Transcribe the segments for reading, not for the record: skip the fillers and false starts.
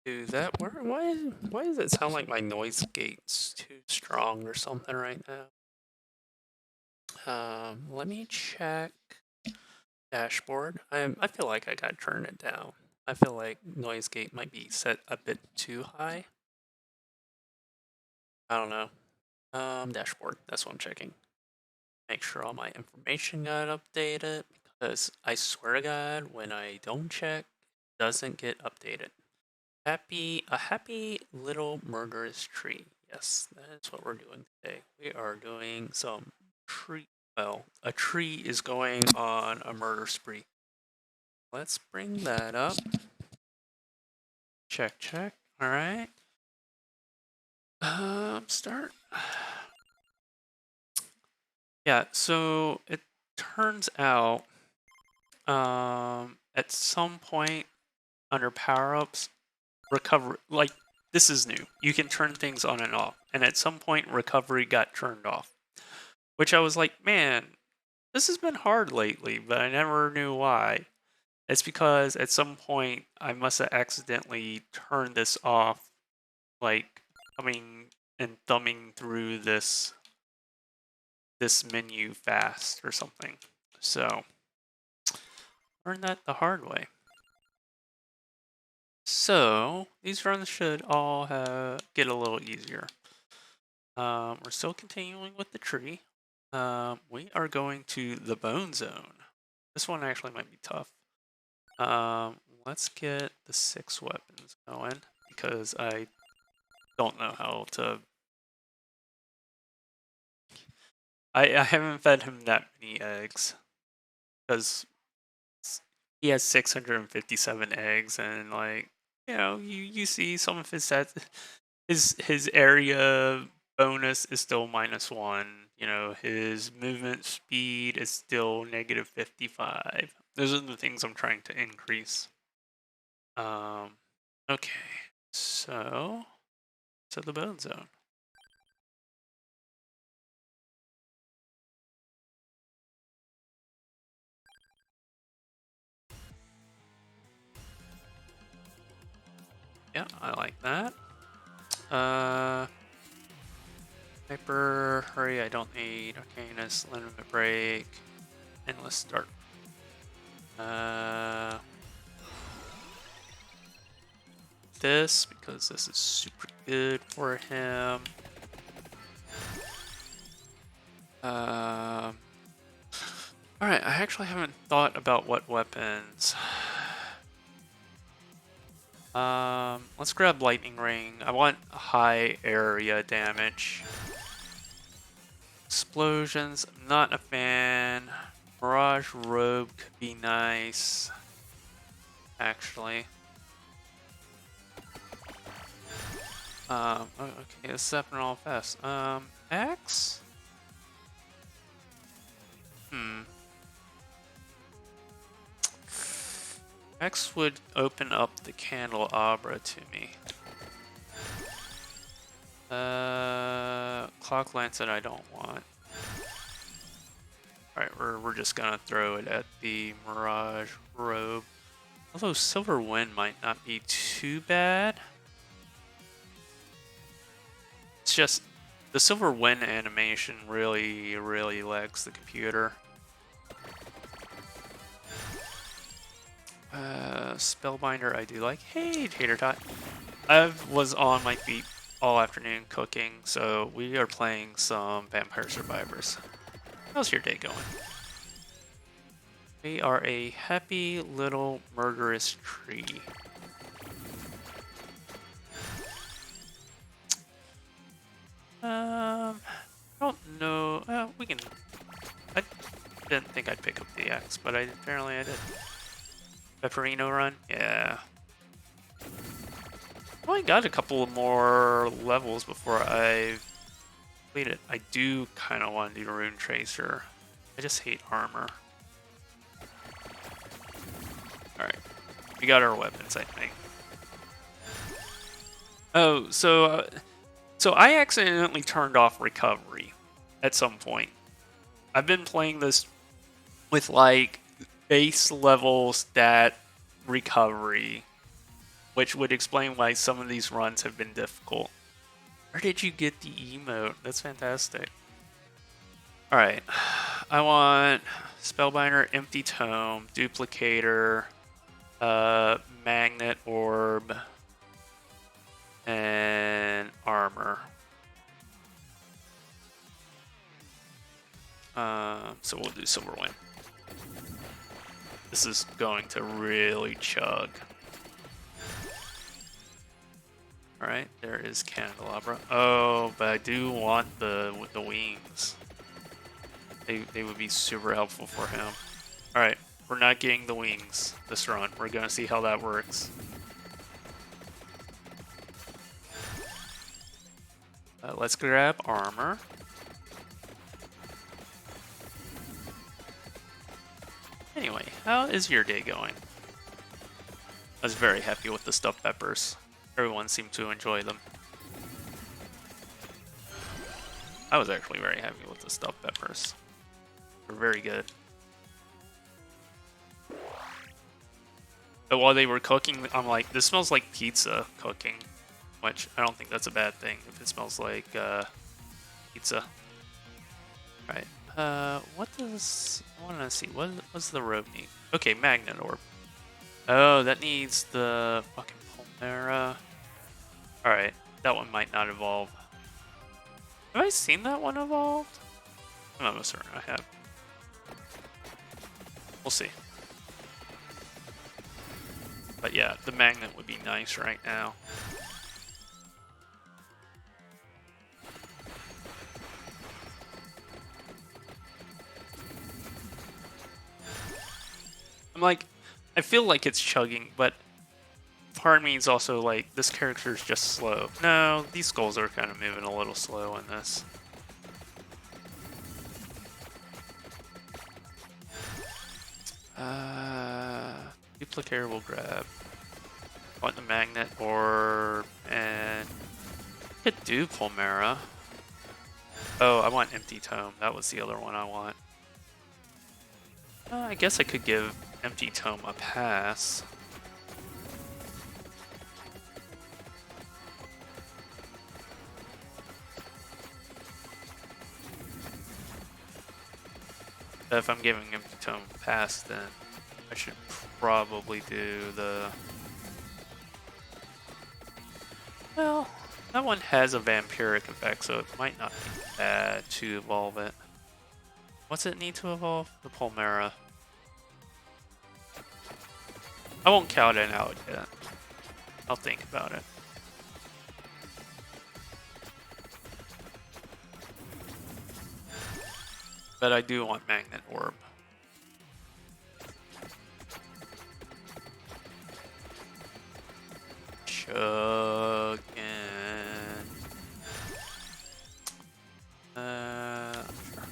do that. Why does it sound like my noise gate's too strong or something right now? Let me check dashboard. I feel like I gotta turn it down. I feel like noise gate might be set a bit too high. I don't know. Dashboard. That's what I'm checking. Make sure all my information got updated because I swear to God, when I don't check, it doesn't get updated. A happy little murderous tree. Yes, that is what we're doing today. We are doing some tree. Well, a tree is going on a murder spree. Let's bring that up. Check, check. All right. Start. Yeah. So it turns out, at some point under power ups, recovery, like, this is new. You can turn things on and off, and at some point recovery got turned off, which I was like, man, this has been hard lately, but I never knew why. It's because at some point I must have accidentally turned this off, like coming and thumbing through this menu fast or something. So learned that the hard way. So these runs should all get a little easier. We're still continuing with the tree. We are going to the bone zone. This one actually might be tough. Let's get the 6 weapons going because I don't know how to. I haven't fed him that many eggs because he has 657 eggs, and like, you see some of his stats. His area bonus is still -1. His movement speed is still -55. Those are the things I'm trying to increase. Okay, so to the bone zone. Yeah, I like that. Hyper, hurry, I don't need Arcanus, limit break, endless start. This, because this is super good for him. Alright, I actually haven't thought about what weapons. Let's grab Lightning Ring. I want high area damage. Explosions, I'm not a fan. Mirage Robe could be nice, actually. Okay, let's happen all fast. Axe? Axe would open up the candelabra to me. Clock Lancet I don't want. Alright, we're just gonna throw it at the Mirage Robe. Although Silver Wind might not be too bad. It's just the Silver Wind animation really lags the computer. Spellbinder I do like. Hey, Tater Tot. I was on my feet all afternoon cooking, so we are playing some Vampire Survivors. How's your day going? We are a happy little murderous tree. I don't know. We can. I didn't think I'd pick up the axe, but apparently I did. Pepperino run? Yeah. I only got a couple more levels before I complete it. I do kind of want to do Rune Tracer. I just hate armor. Alright. We got our weapons, I think. Oh, so I accidentally turned off recovery at some point. I've been playing this with like base level stat recovery which would explain why some of these runs have been difficult. Where did you get the emote? That's fantastic. Alright, I want Spellbinder, Empty Tome, Duplicator, Magnet Orb, and Armor. So we'll do Silverwind. This is going to really chug. Alright, there is Candelabra. Oh, but I do want the wings. They would be super helpful for him. Alright, we're not getting the wings this run. We're gonna see how that works. Let's grab Armor. Anyway, how is your day going? I was very happy with the stuffed peppers. Everyone seemed to enjoy them. I was actually very happy with the stuffed peppers. They're very good. But while they were cooking, I'm like, this smells like pizza cooking. Which, I don't think that's a bad thing if it smells like pizza. Right. What does... I want to see. What's the rope need? Okay, Magnet Orb. Oh, that needs the fucking Pulmera. Alright, that one might not evolve. Have I seen that one evolved? I'm almost certain I have. We'll see. But yeah, the Magnet would be nice right now. I'm like, I feel like it's chugging, but part of me is also like, this character is just slow. No, these skulls are kind of moving a little slow in this. Duplicator will grab. Want the Magnet Orb, and could do Pulmera. Oh, I want Empty Tome. That was the other one I want. I guess I could give Empty Tome a pass. But if I'm giving Empty Tome a pass, then I should probably do the... Well, that one has a vampiric effect, so it might not be bad to evolve it. What's it need to evolve? The Pulmera. I won't count it out yet. I'll think about it. But I do want Magnet Orb. Chuggin. Sure.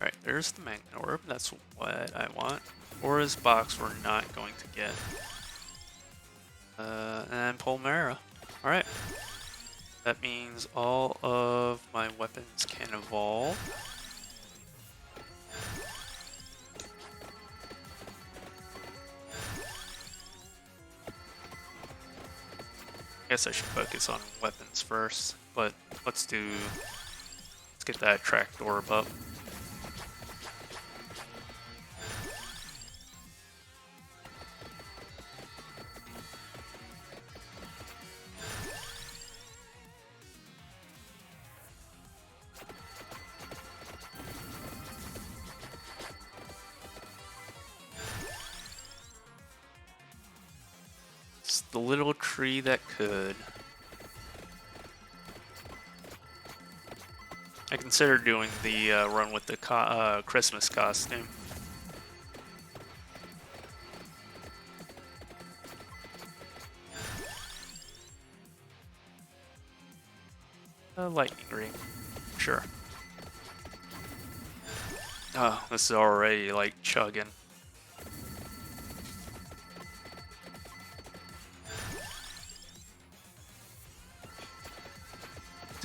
Alright, there's the Magnet Orb. That's what I want. Aura's box we're not going to get. And Pulmera. Alright. That means all of my weapons can evolve. I guess I should focus on weapons first, but let's get that tracked orb up. It's the little tree that could. I considered doing the run with the Christmas costume. Lightning ring, sure. Oh, this is already like chugging.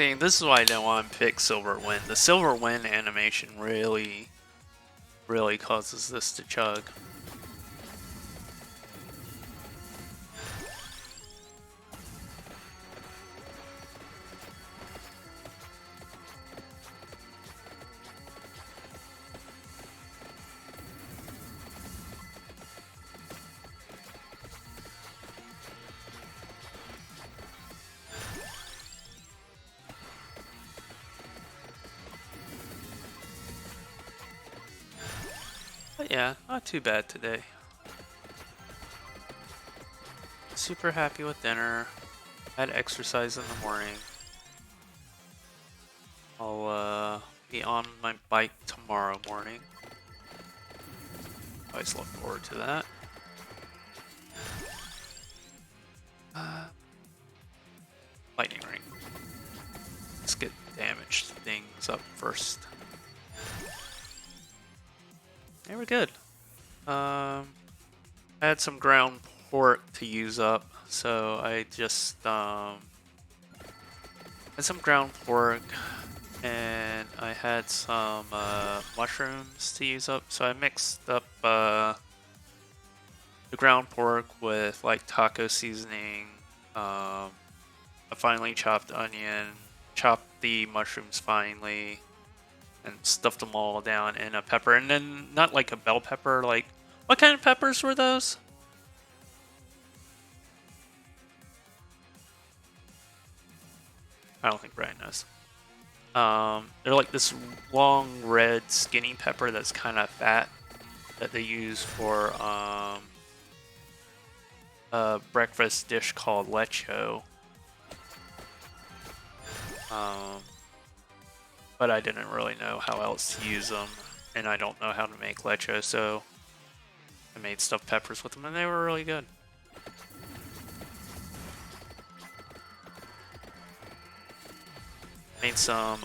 See, this is why I don't want to pick Silver Wind. The Silver Wind animation really causes this to chug. But yeah, not too bad today. Super happy with dinner. Had exercise in the morning. I'll be on my bike tomorrow morning. Always look forward to that. Lightning ring. Let's get damaged things up first. They were good. I had some ground pork to use up, so I just had some ground pork, and I had some mushrooms to use up. So I mixed up the ground pork with like taco seasoning, a finely chopped onion, chopped the mushrooms finely, and stuffed them all down in a pepper. And then not like a bell pepper, like what kind of peppers were those? I don't think Brian knows. They're like this long red skinny pepper that's kind of fat that they use for a breakfast dish called lecho. But I didn't really know how else to use them, and I don't know how to make lecho, so I made stuffed peppers with them, and they were really good. Made some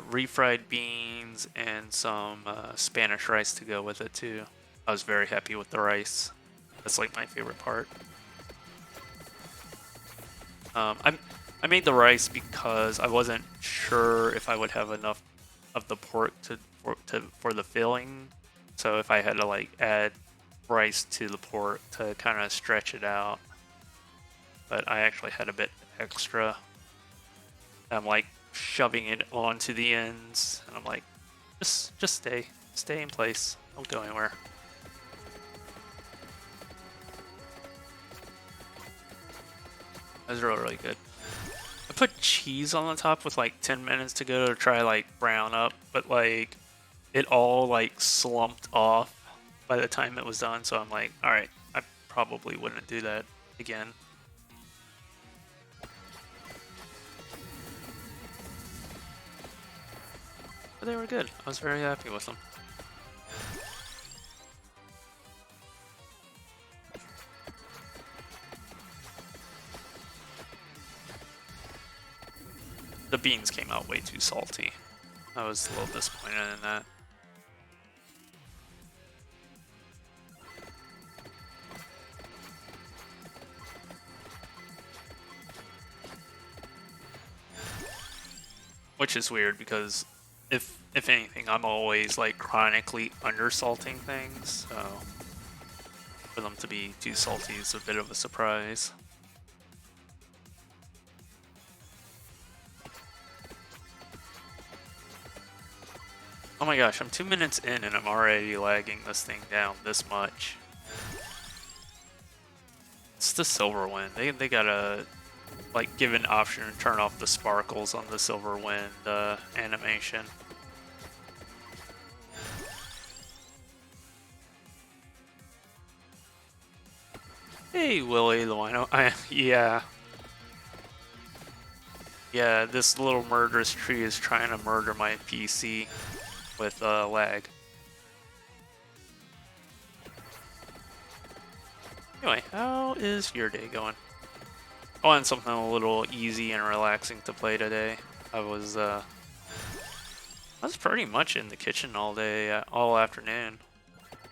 refried beans and some Spanish rice to go with it too. I was very happy with the rice. That's like my favorite part. I made the rice because I wasn't sure if I would have enough of the pork for the filling. So if I had to like add rice to the pork to kind of stretch it out, but I actually had a bit extra. I'm like shoving it onto the ends, and I'm like, just stay in place, don't go anywhere. That was really good. I put cheese on the top with like 10 minutes to go to try like brown up, but like it all like slumped off by the time it was done, so I'm like, all right, I probably wouldn't do that again. But they were good. I was very happy with them. The beans came out way too salty. I was a little disappointed in that. Which is weird because if anything, I'm always like chronically undersalting things, so for them to be too salty is a bit of a surprise. Oh my gosh, I'm 2 minutes in and I'm already lagging this thing down this much. It's the Silver Wind. They gotta like give an option to turn off the sparkles on the Silver Wind animation. Hey, Willie the Wino. Yeah, this little murderous tree is trying to murder my PC with lag. Anyway, how is your day going? I wanted something a little easy and relaxing to play today. I was pretty much in the kitchen all day, all afternoon.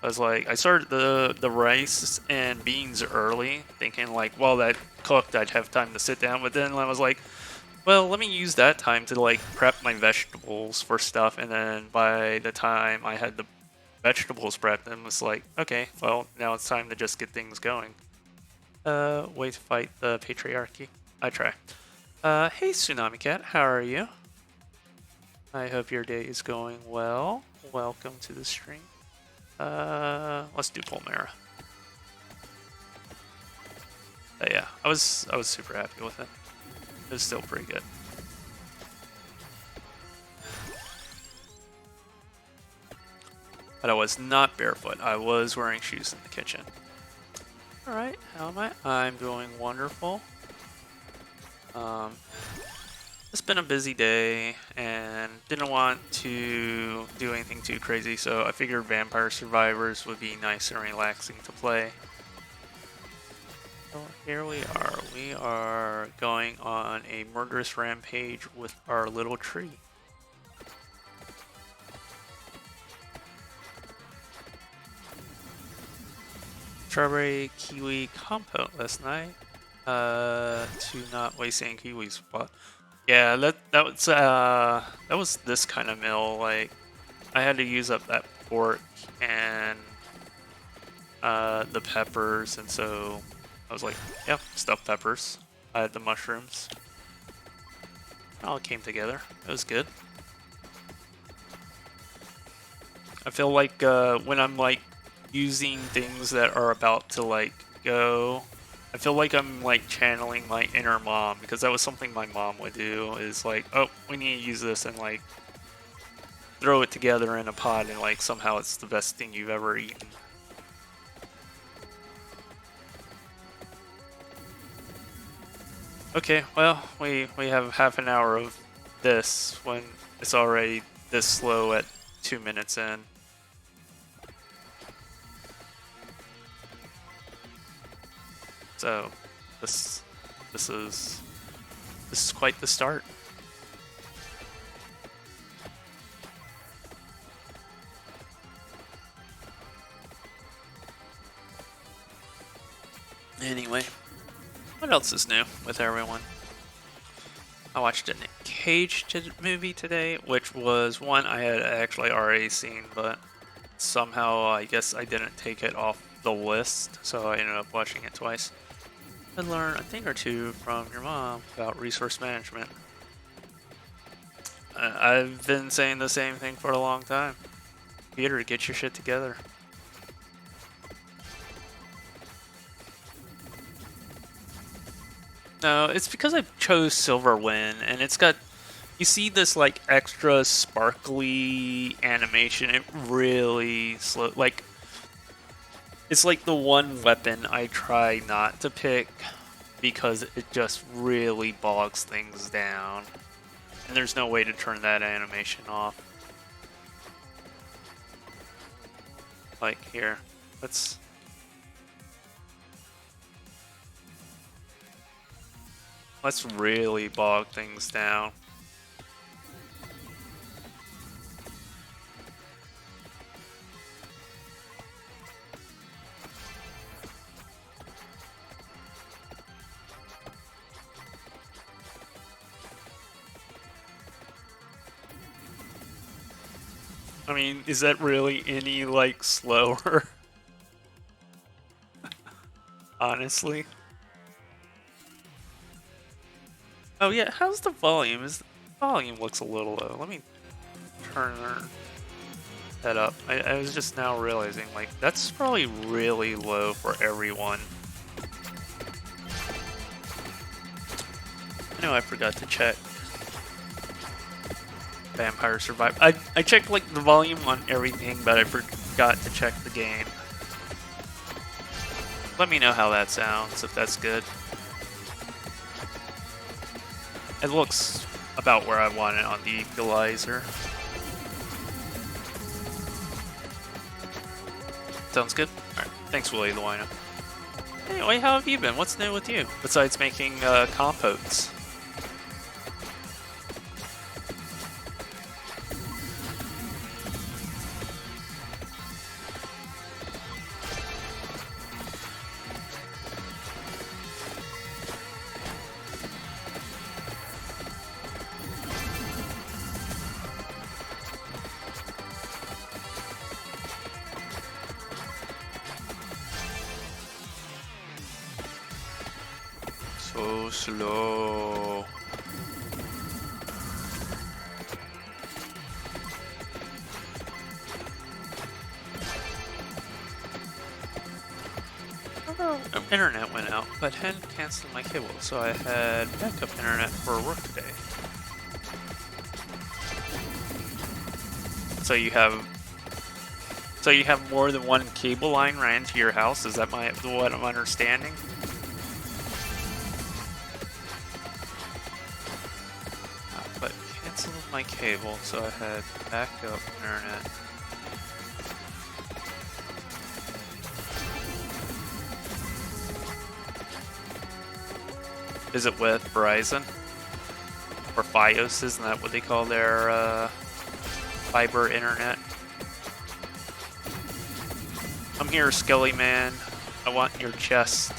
I was like, I started the rice and beans early, thinking like, while that cooked, I'd have time to sit down. But then I was like, Well, let me use that time to like prep my vegetables for stuff, and then by the time I had the vegetables prepped, it was like, okay, well, now it's time to just get things going. Way to fight the patriarchy. I try. Hey Tsunami Cat, how are you? I hope your day is going well. Welcome to the stream. Let's do Pulmera. Yeah, I was super happy with it. It was still pretty good. But I was not barefoot. I was wearing shoes in the kitchen. Alright, how am I? I'm doing wonderful. It's been a busy day and didn't want to do anything too crazy, so I figured Vampire Survivors would be nice and relaxing to play. So here we are. We are going on a murderous rampage with our little tree. Strawberry kiwi compote last night. To not waste any kiwis, but yeah, that was this kind of meal. Like, I had to use up that pork and the peppers, and so I was like, yep, stuffed peppers. I had the mushrooms. It all came together. It was good. I feel like when I'm like using things that are about to like go, I feel like I'm like channeling my inner mom, because that was something my mom would do, is like, oh, we need to use this, and like throw it together in a pot, and like somehow it's the best thing you've ever eaten. Okay, well, we have half an hour of this when it's already this slow at 2 minutes in. So this is quite the start. Anyway, what else is new with everyone? I watched a Nick Cage movie today, which was one I had actually already seen, but somehow I guess I didn't take it off the list, so I ended up watching it twice. I learned a thing or two from your mom about resource management. I've been saying the same thing for a long time. Peter, get your shit together. No, it's because I chose Silverwind, and it's got, you see this like extra sparkly animation. It really slow, like, it's like the one weapon I try not to pick because it just really bogs things down. And there's no way to turn that animation off. Like, here, let's really bog things down. I mean, is that really any, like, slower? Honestly. Oh yeah, how's the volume? The volume looks a little low. Let me turn that up. I was just now realizing, like, that's probably really low for everyone. I know I forgot to check Vampire Survivor. I checked like the volume on everything, but I forgot to check the game. Let me know how that sounds, if that's good. It looks about where I want it on the equalizer. Sounds good? Alright, thanks Willie the Wino. Anyway, how have you been? What's new with you? Besides making compotes. So slow. Internet went out, but hadn't canceled my cable, so I had backup internet for work today. So you have more than one cable line ran to your house? Is that what I'm understanding? But canceled my cable, so I had backup internet. Is it with Verizon? Or Fios, isn't that what they call their fiber internet? I'm here, Skelly Man. I want your chest.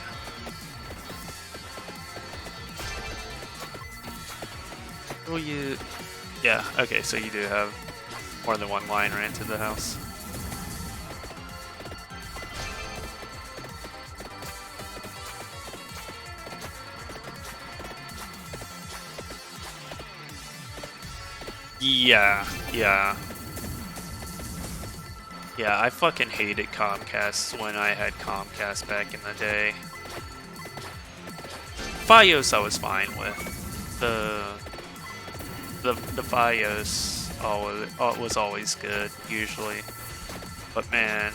Will you... Yeah, okay, so you do have more than one line ran to the house. Yeah. Yeah, I fucking hated Comcast when I had Comcast back in the day. Fios I was fine with. The Fios was always good, usually. But man,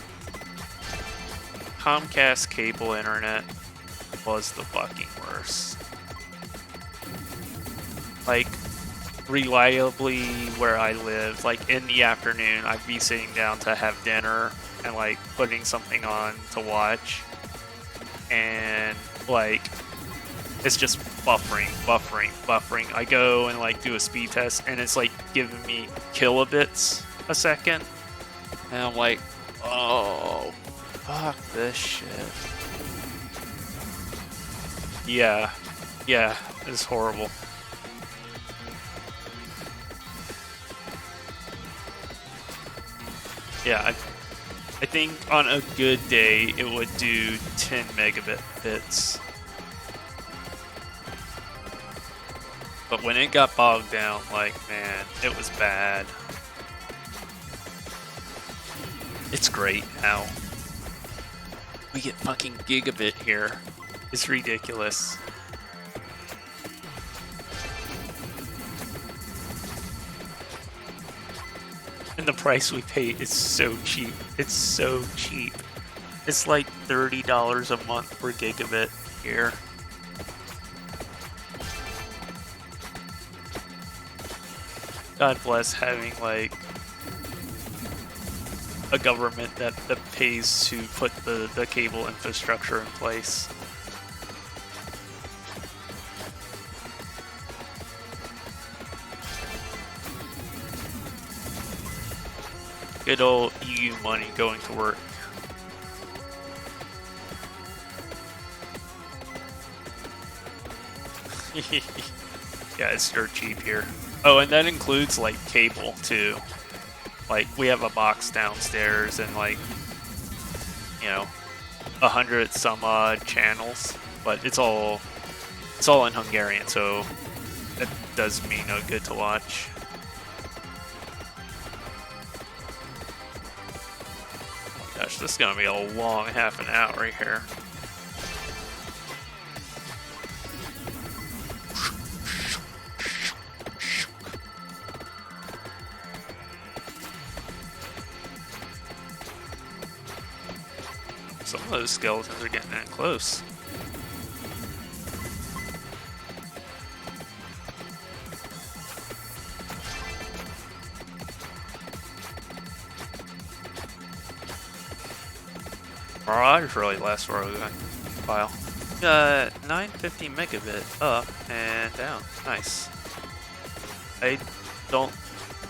Comcast cable internet was the fucking worst. Like, reliably where I live, like in the afternoon, I'd be sitting down to have dinner and like putting something on to watch, and like it's just buffering. I go and like do a speed test, and it's like giving me kilobits a second, and I'm like, oh, fuck this shit. Yeah, it's horrible. Yeah, I think on a good day it would do 10 megabits. But when it got bogged down, like, man, it was bad. It's great now. We get fucking gigabit here. It's ridiculous. And the price we pay is so cheap. It's so cheap. It's like $30 a month per gigabit here. God bless having like a government that pays to put the cable infrastructure in place. Good old EU money going to work. Yeah, it's dirt cheap here. Oh, and that includes like cable too. Like we have a box downstairs and like, you know, 100 some odd channels, but it's all in Hungarian, so it does me no good to watch. Gosh, this is gonna be a long half an hour right here. Some of those skeletons are getting that close. Mirage really lasts for a while. 950 megabit up and down. Nice. I don't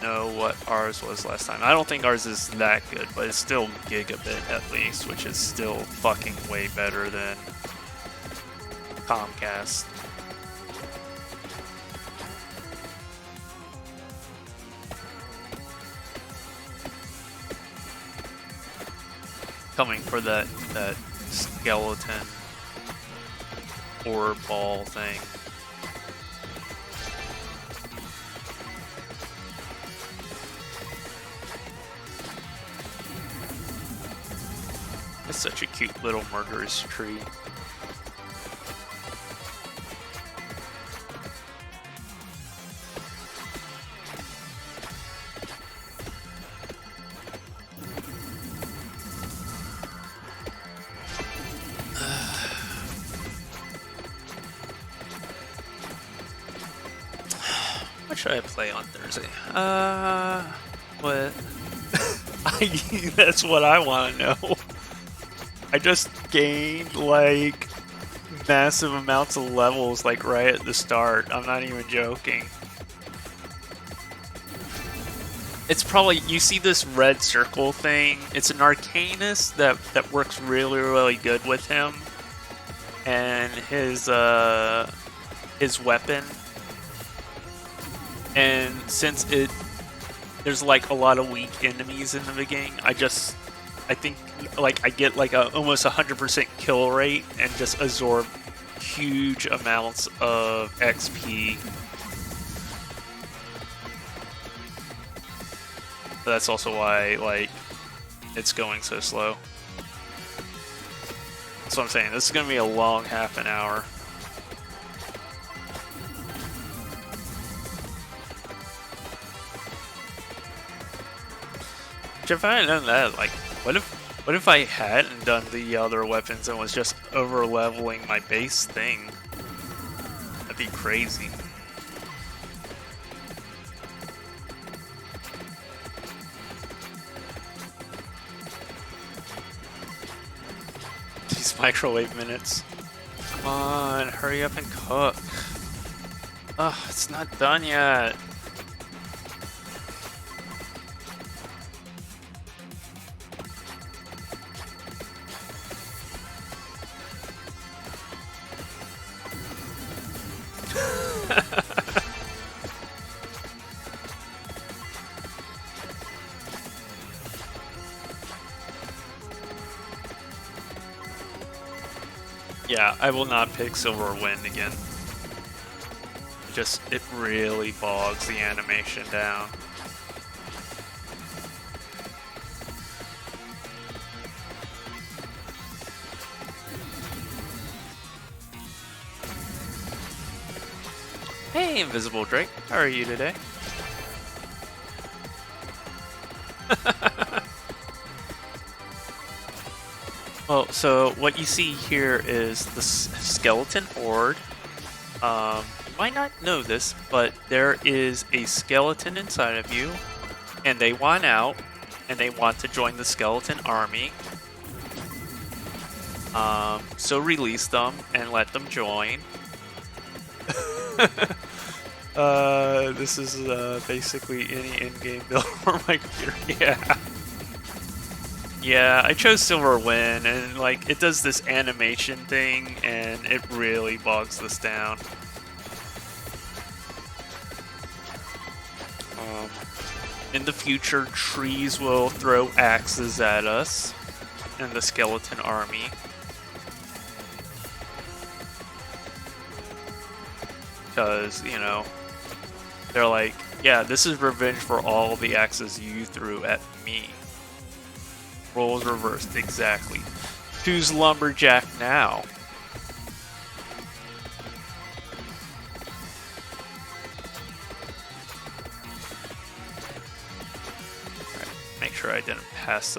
know what ours was last time. I don't think ours is that good, but it's still gigabit at least, which is still fucking way better than Comcast. Coming for that skeleton orb ball thing. It's such a cute little murderous tree. What should I play on Thursday? What? That's what I want to know. I just gained like massive amounts of levels like right at the start. I'm not even joking. It's probably, you see this red circle thing? It's an Arcanist that works really, really good with him. And his weapon. And since there's like a lot of weak enemies in the beginning, I think like I get like a almost 100% kill rate and just absorb huge amounts of XP. But that's also why like it's going so slow. That's what I'm saying. This is gonna be a long half an hour. If I had done that, like, what if I hadn't done the other weapons and was just over leveling my base thing? That'd be crazy. These microwave minutes. Come on, hurry up and cook. Ugh, it's not done yet. Yeah, I will not pick Silver Wind again. It really bogs the animation down. Hey, Invisible Drake, how are you today? Well, so what you see here is the skeleton horde. You might not know this, but there is a skeleton inside of you, and they want out, and they want to join the skeleton army. So release them and let them join. This is basically any in-game build for my computer. Yeah. Yeah, I chose Silver Wind, and like it does this animation thing, and it really bogs this down. In the future, trees will throw axes at us, and the skeleton army. Because, you know, they're like, yeah, this is revenge for all the axes you threw at me. Roles reversed, exactly. Who's Lumberjack now? Right, make sure I didn't pass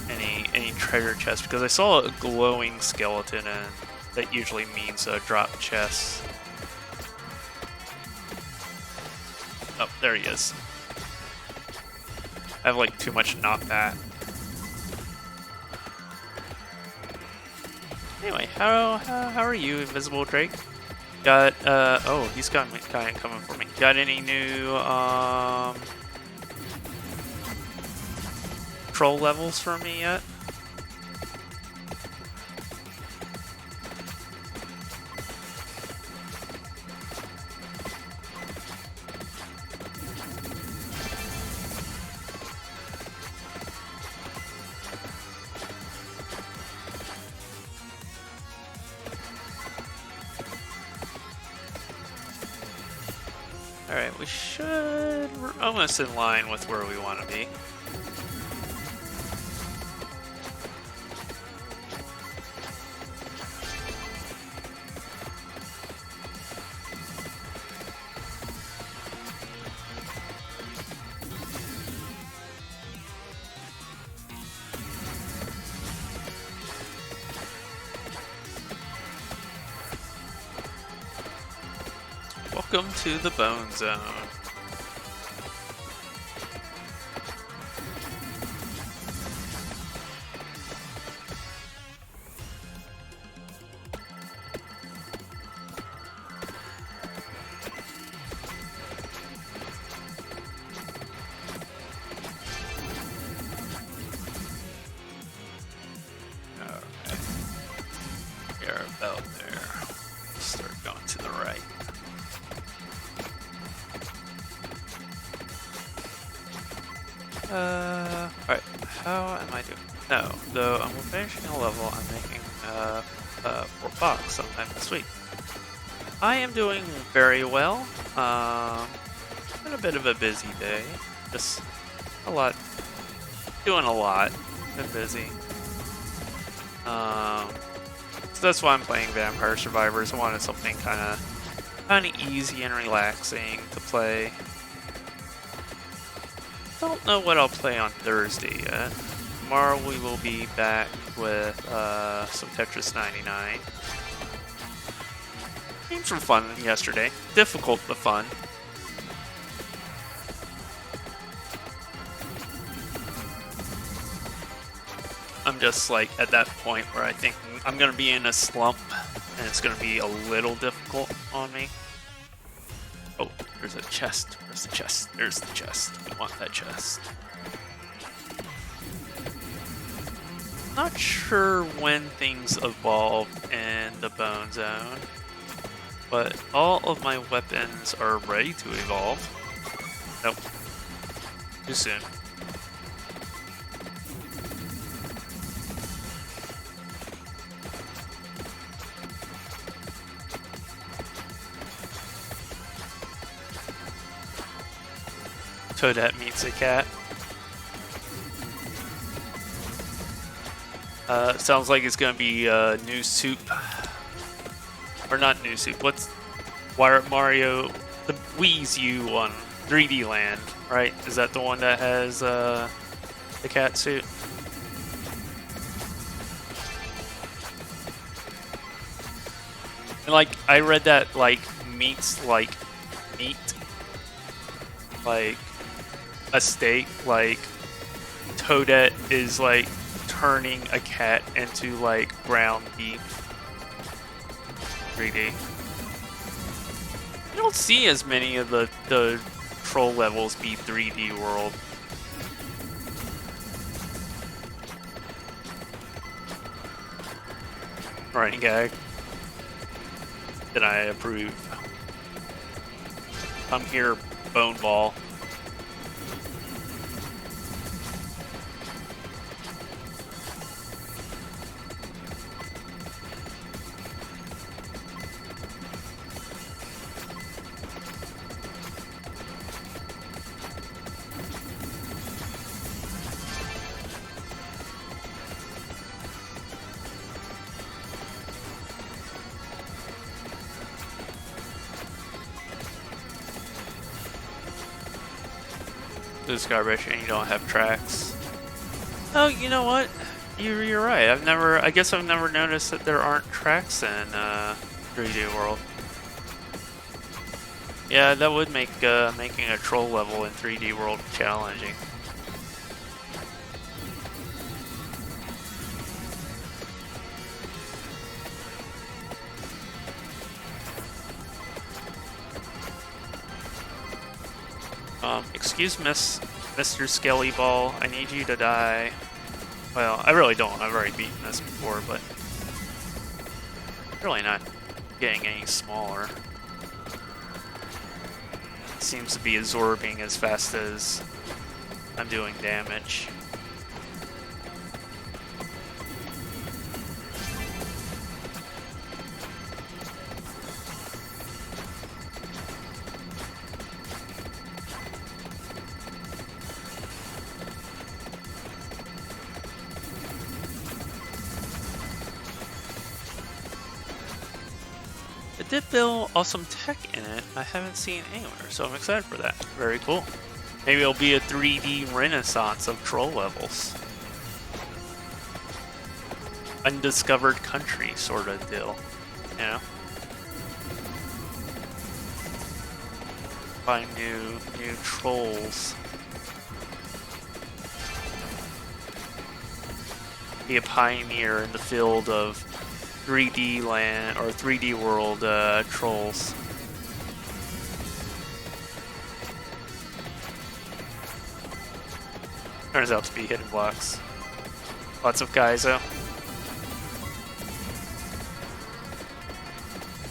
any treasure chest, because I saw a glowing skeleton, and that usually means a drop chest. Oh, there he is. I have like too much knockback. Anyway, how are you, Invisible Drake? Got oh, he's kind of coming for me. Got any new troll levels for me yet? Alright, we're almost in line with where we want to be. Welcome to the Bone Zone. Alright. We are about there. Start going to the right. Alright, how am I doing? No, though I'm finishing a level, I'm making, 4 bucks sometime this week. I am doing very well. Been a bit of a busy day. Just a lot, doing a lot. Been busy. So that's why I'm playing Vampire Survivors. I wanted something kind of easy and relaxing to play. Don't know what I'll play on Thursday yet. Tomorrow we will be back with some Tetris 99. Games were fun yesterday. Difficult but fun. I'm just like at that point where I think I'm gonna be in a slump and it's gonna be a little difficult on me. Oh, there's a chest. Where's the chest? There's the chest. We want that chest. Not sure when things evolved in the Bone Zone, but all of my weapons are ready to evolve. Nope. Too soon. Toadette meets a cat. Sounds like it's gonna be new soup. Or not new soup. What's Mario? The Wii's U one, 3D Land, right? Is that the one that has the cat suit? And like I read that like meats like meat, like a steak, like Toadette is like turning a cat into like ground beef 3D. You don't see as many of the troll levels be 3D world. Running gag that I approve. I'm here, Bone Ball. This garbage and you don't have tracks. Oh, you know what? You're right. I guess I've never noticed that there aren't tracks in 3D World. Yeah, that would make making a troll level in 3D World challenging. Excuse Mr. Skelly Ball, I need you to die. Well, I really don't. I've already beaten this before, but really not getting any smaller. It seems to be absorbing as fast as I'm doing damage. did build awesome tech in it I haven't seen anywhere, so I'm excited for that. Very cool. Maybe it'll be a 3D renaissance of troll levels. Undiscovered country sort of deal, you know? Find new trolls. Be a pioneer in the field of 3D land or 3D world trolls. Turns out to be hidden blocks. Lots of guys though.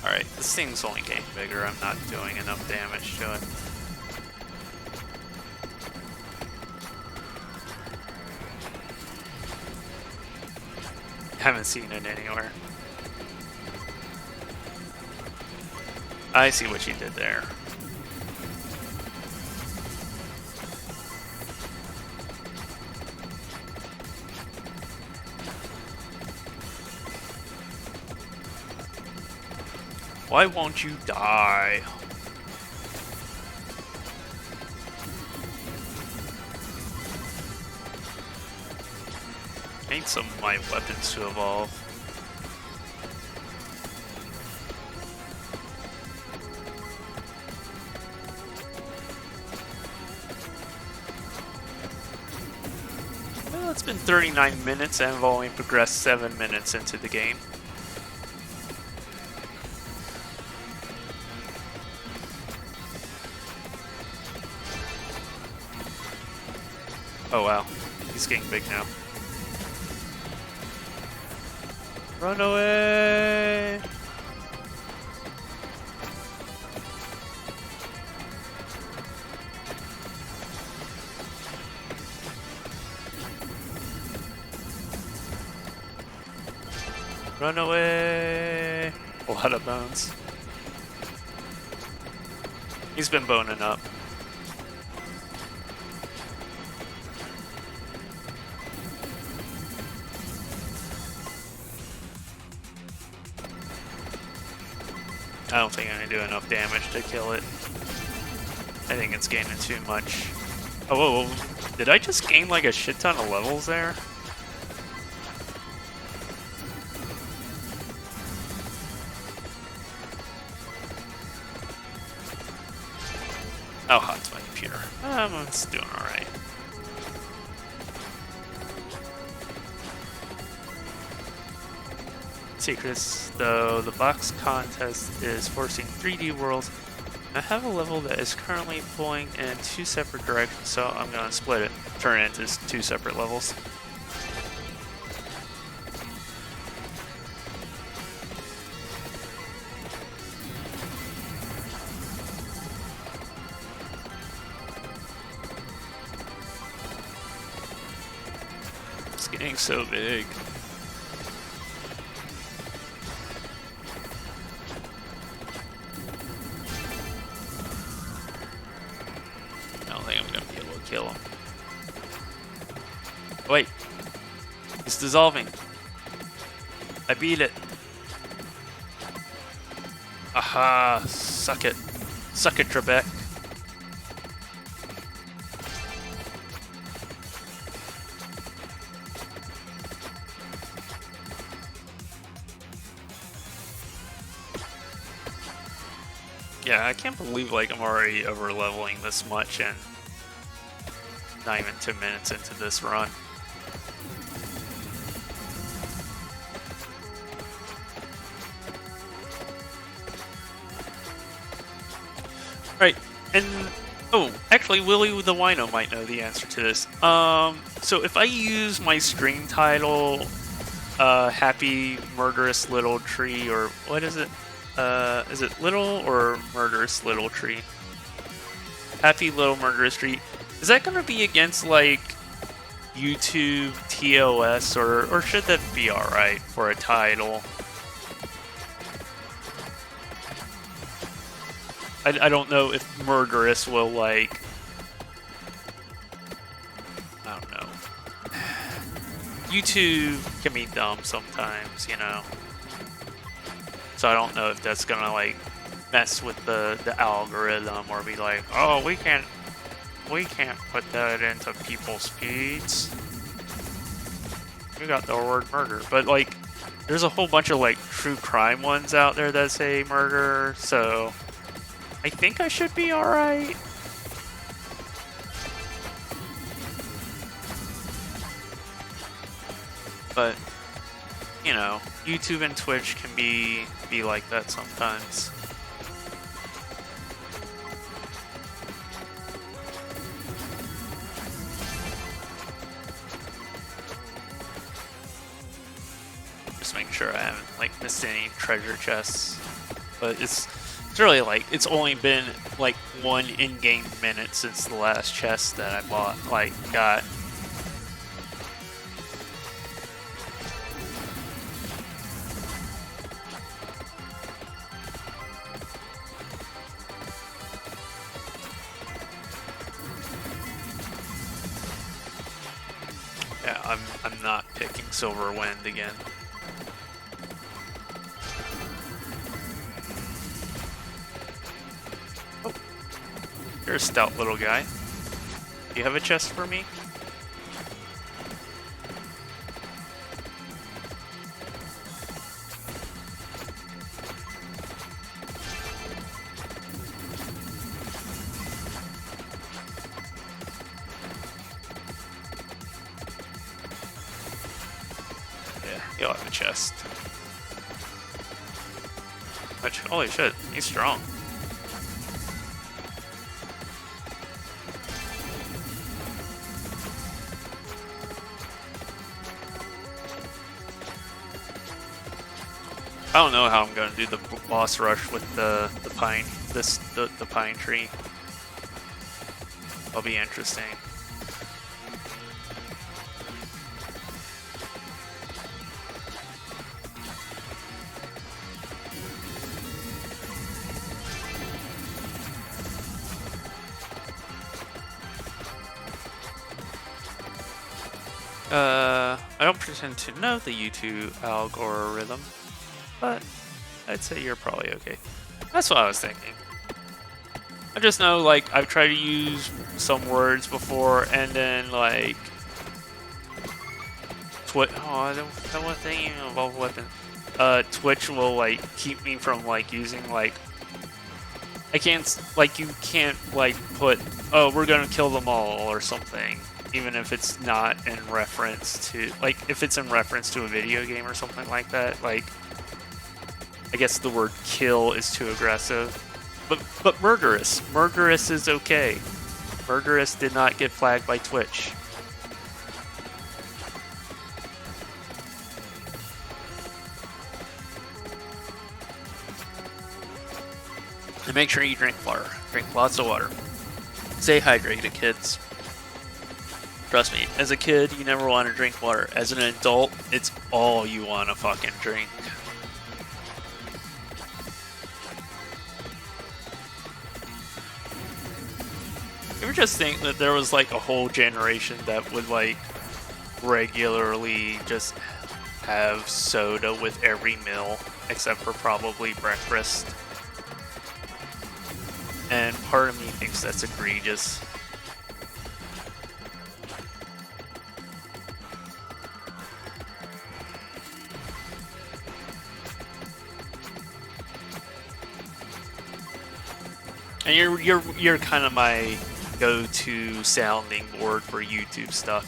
Alright, this thing's only getting bigger. I'm not doing enough damage to it. Haven't seen it anywhere. I see what you did there. Why won't you die? I need some of my weapons to evolve. Well, it's been 39 minutes and I've only progressed 7 minutes into the game. Oh wow, he's getting big now. Run away! Run away! A lot of bones. He's been boning up. I don't think I'm gonna do enough damage to kill it. I think it's gaining too much. Oh, whoa. Did I just gain like a shit ton of levels there? Oh, hot's my computer. It's doing alright. Secrets, though, the box contest is forcing 3D worlds. I have a level that is currently pulling in 2 separate directions, so I'm gonna split it, turn it into 2 separate levels. It's getting so big. Kill him. Wait. It's dissolving. I beat it. Aha! Suck it. Suck it, Trebek. Yeah, I can't believe like I'm already over leveling this much and not even 2 minutes into this run. Right, and oh, actually Willie the Wino might know the answer to this. So if I use my stream title, Happy Murderous Little Tree, or what is it? Is it Little or Murderous Little Tree? Happy Little Murderous Tree. Is that going to be against, like, YouTube, TOS, or should that be alright for a title? I don't know if Murderous will, like... I don't know. YouTube can be dumb sometimes, you know? So I don't know if that's gonna like mess with the algorithm or be like, oh, we can't put that into people's feeds. We got the word murder, but like there's a whole bunch of like true crime ones out there that say murder, so I think I should be alright. But you know, YouTube and Twitch can be like that sometimes. Just making sure I haven't like missed any treasure chests. But it's really like it's only been like 1 in-game minute since the last chest that I got. Yeah, I'm not picking Silver Wind again. Oh, you're a stout little guy. Do you have a chest for me? You'll have a chest. Which, holy shit, he's strong. I don't know how I'm gonna do the boss rush with the pine tree. That'll be interesting. I don't pretend to know the YouTube algorithm, but I'd say you're probably okay. That's what I was thinking. I just know, like, I've tried to use some words before, and then, like, I don't want to involve weapons. Twitch will, like, keep me from, like, using, like, you can't, like, put, oh, we're gonna kill them all, or something. Even if it's not in reference to, like, if it's in reference to a video game or something like that, like, I guess the word kill is too aggressive. But Murderous is okay. Murderous did not get flagged by Twitch. And make sure you drink water. Drink lots of water. Stay hydrated, kids. Trust me, as a kid, you never want to drink water. As an adult, it's all you want to fucking drink. You ever just think that there was like a whole generation that would like regularly just have soda with every meal, except for probably breakfast? And part of me thinks that's egregious. And you're kind of my go-to sounding board for YouTube stuff.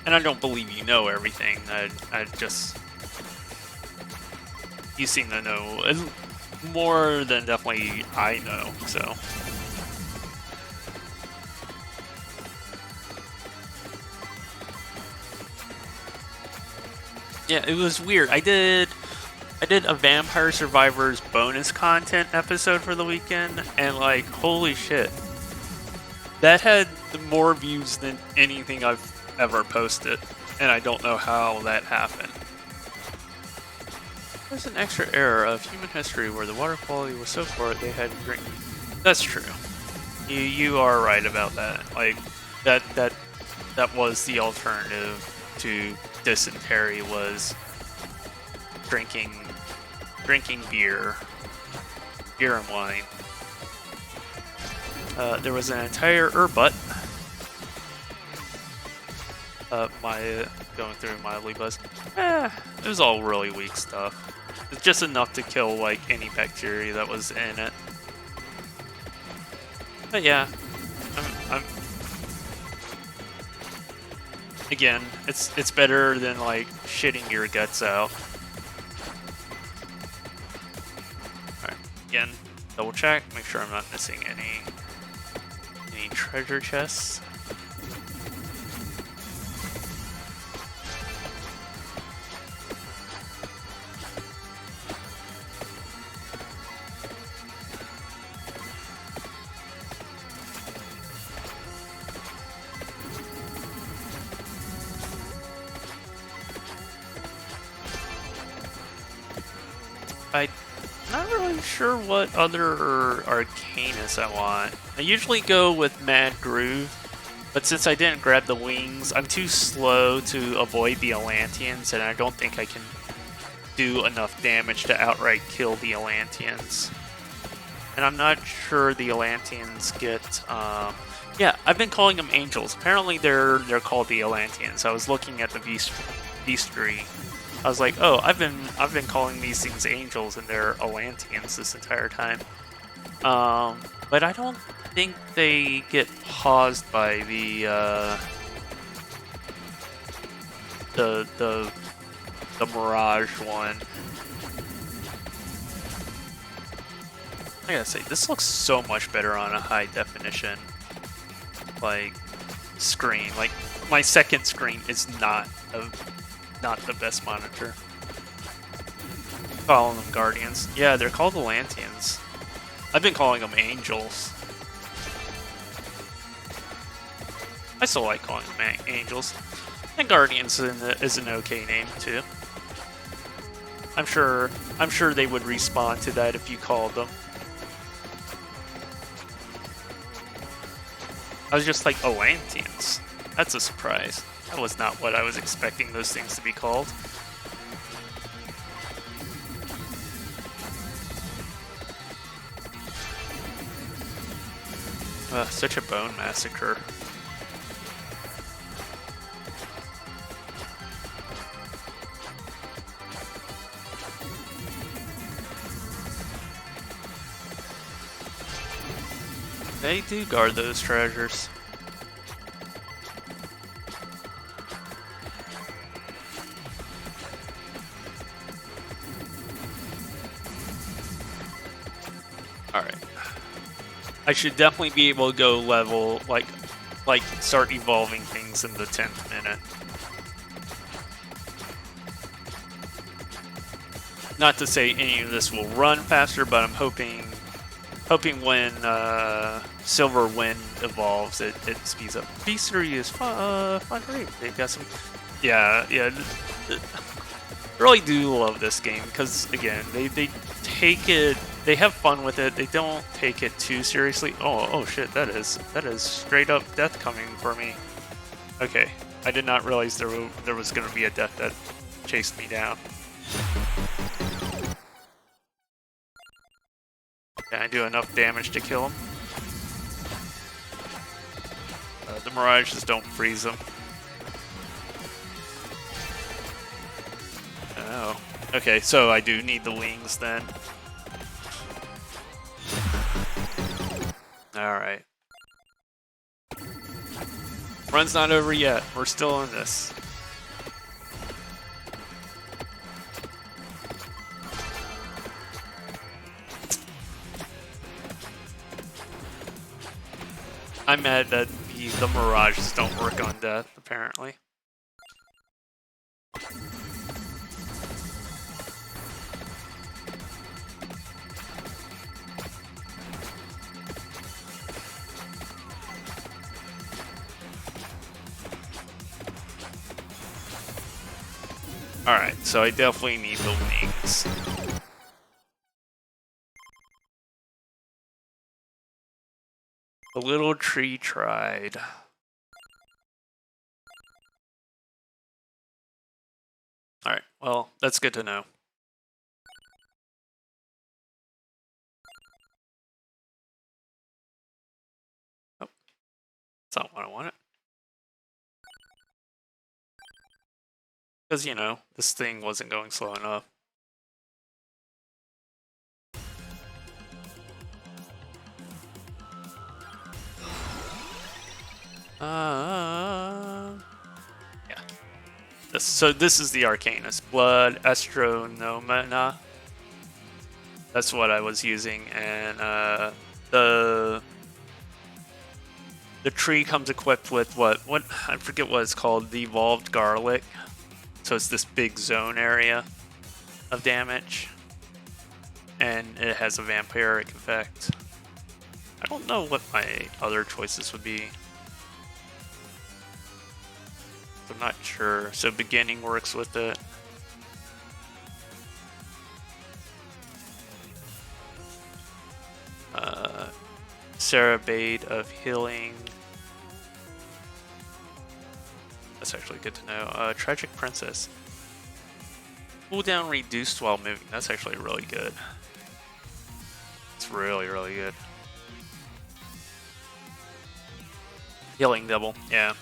And I don't believe you know everything. I just, you seem to know more than definitely I know, so. Yeah, it was weird. I did a Vampire Survivors bonus content episode for the weekend, and like, holy shit. That had more views than anything I've ever posted, and I don't know how that happened. There's an extra era of human history where the water quality was so poor they had to drink. That's true. You are right about that. Like, that was the alternative to dysentery, was drinking beer and wine. There was an entire butt. My going through mildly buzz. It was all really weak stuff. It's just enough to kill like any bacteria that was in it. But yeah, I'm again, it's better than like shitting your guts out. Alright, again, double check, make sure I'm not missing any treasure chests. I'm not really sure what other Arcanus I want. I usually go with Mad Groove, but since I didn't grab the wings, I'm too slow to avoid the Atlanteans, and I don't think I can do enough damage to outright kill the Atlanteans. And I'm not sure the Atlanteans get... yeah, I've been calling them angels. Apparently they're called the Atlanteans. I was looking at the bestiary. I was like, oh, I've been calling these things angels, and they're Atlanteans this entire time. But I don't think they get paused by the Mirage one. I gotta say, this looks so much better on a high definition like screen. Like my second screen is not the best monitor. Calling them Guardians. Yeah, they're called Atlanteans. I've been calling them Angels. I still like calling them Angels. And Guardians is an okay name too. I'm sure they would respond to that if you called them. I was just like, Atlanteans. That's a surprise. That was not what I was expecting those things to be called. Such a bone massacre. They do guard those treasures. Alright. I should definitely be able to go level, like start evolving things in the 10th minute. Not to say any of this will run faster, but I'm hoping when Silver Wind evolves, it speeds up. Bestiary is fun, great. They've got some, yeah. I really do love this game because again, they take it, they have fun with it. They don't take it too seriously. Oh shit, that is straight up death coming for me. Okay, I did not realize there was gonna be a death that chased me down. Can I do enough damage to kill him? The Mirages don't freeze them. Oh. Okay, so I do need the wings then. Alright. Run's not over yet. We're still in this. I'm mad that the Mirages don't work on death, apparently. Alright, so I definitely need the wings. The little tree tried. Alright, well, that's good to know. That's not what I wanted. Because, you know, this thing wasn't going slow enough. Yeah. So this is the Arcanus. Blood Astronomena. That's what I was using, and the tree comes equipped with what I forget what it's called, the Evolved Garlic. So it's this big zone area of damage, and it has a vampiric effect. I don't know what my other choices would be. I'm not sure. So beginning works with it. Cerebate of healing. That's actually good to know. Tragic Princess. Cooldown reduced while moving. That's actually really good. It's really, really good. Healing double, yeah.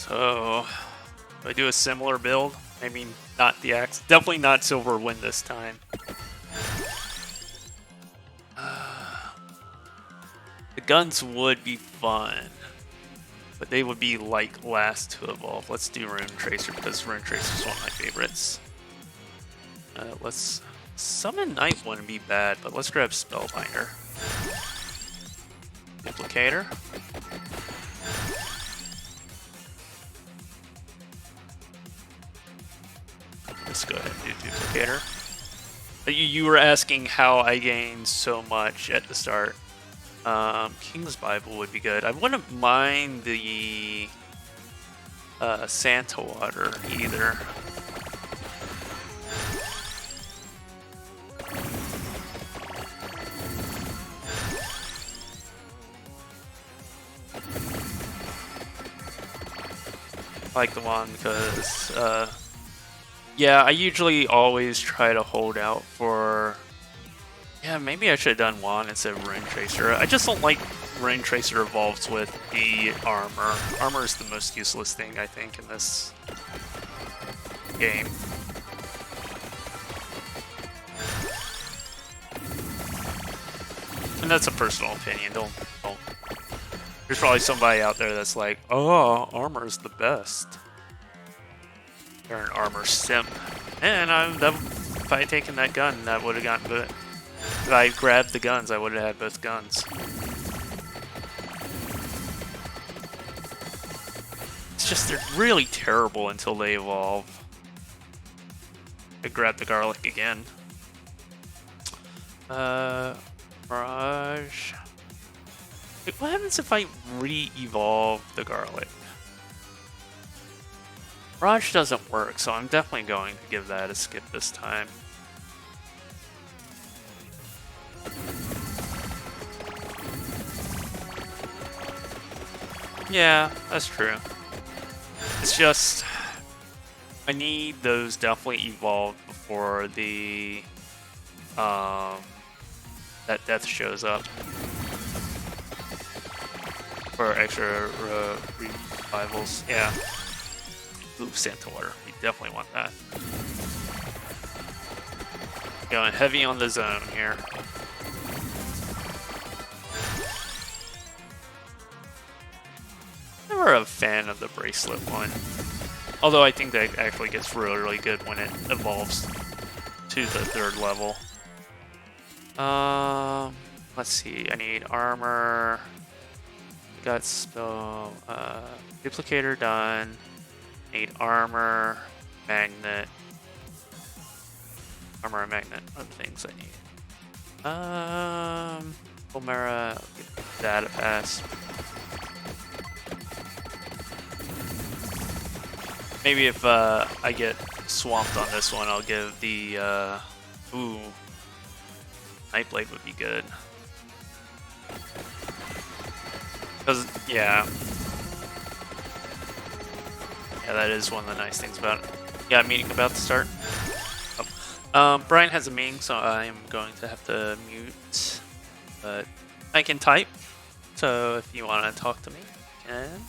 So do I do a similar build? I mean, not the axe. Definitely not Silver Wind this time. The guns would be fun, but they would be like last to evolve. Let's do Rune Tracer because Rune Tracer is one of my favorites. Let's Summon Knight wouldn't be bad, but let's grab Spellbinder. Duplicator. Let's go ahead and do Duplicator. You were asking how I gained so much at the start. King's Bible would be good. I wouldn't mind the Santa Water either. I like the one because yeah, I usually always try to hold out for... Yeah, maybe I should have done Wand instead of Rune Tracer. I just don't like Rune Tracer evolves with the armor. Armor is the most useless thing, I think, in this game. And that's a personal opinion, don't. There's probably somebody out there that's like, oh, armor's the best. You're an armor simp. And if I had taken that gun, that would have gotten good. If I grabbed the guns, I would have had both guns. It's just they're really terrible until they evolve. I grabbed the garlic again. Mirage. Wait, what happens if I re-evolve the garlic? Mirage doesn't work, so I'm definitely going to give that a skip this time. Yeah, that's true. It's just... I need those definitely evolved before the... that death shows up. For extra revivals, yeah. Ooh, Santa Water. We definitely want that. Going heavy on the zone here. Never a fan of the bracelet one. Although I think that actually gets really, really good when it evolves to the 3rd level. Let's see. I need armor. Got spell. Duplicator done. Need armor, magnet. Armor and magnet are the things I need. Chimera, I'll give that a pass. Maybe if I get swamped on this one, I'll give the ooh, Nightblade would be good. Cause yeah, that is one of the nice things about it. Yeah, meeting about to start. Brian has a meeting, so I am going to have to mute. But I can type, so if you want to talk to me, you can.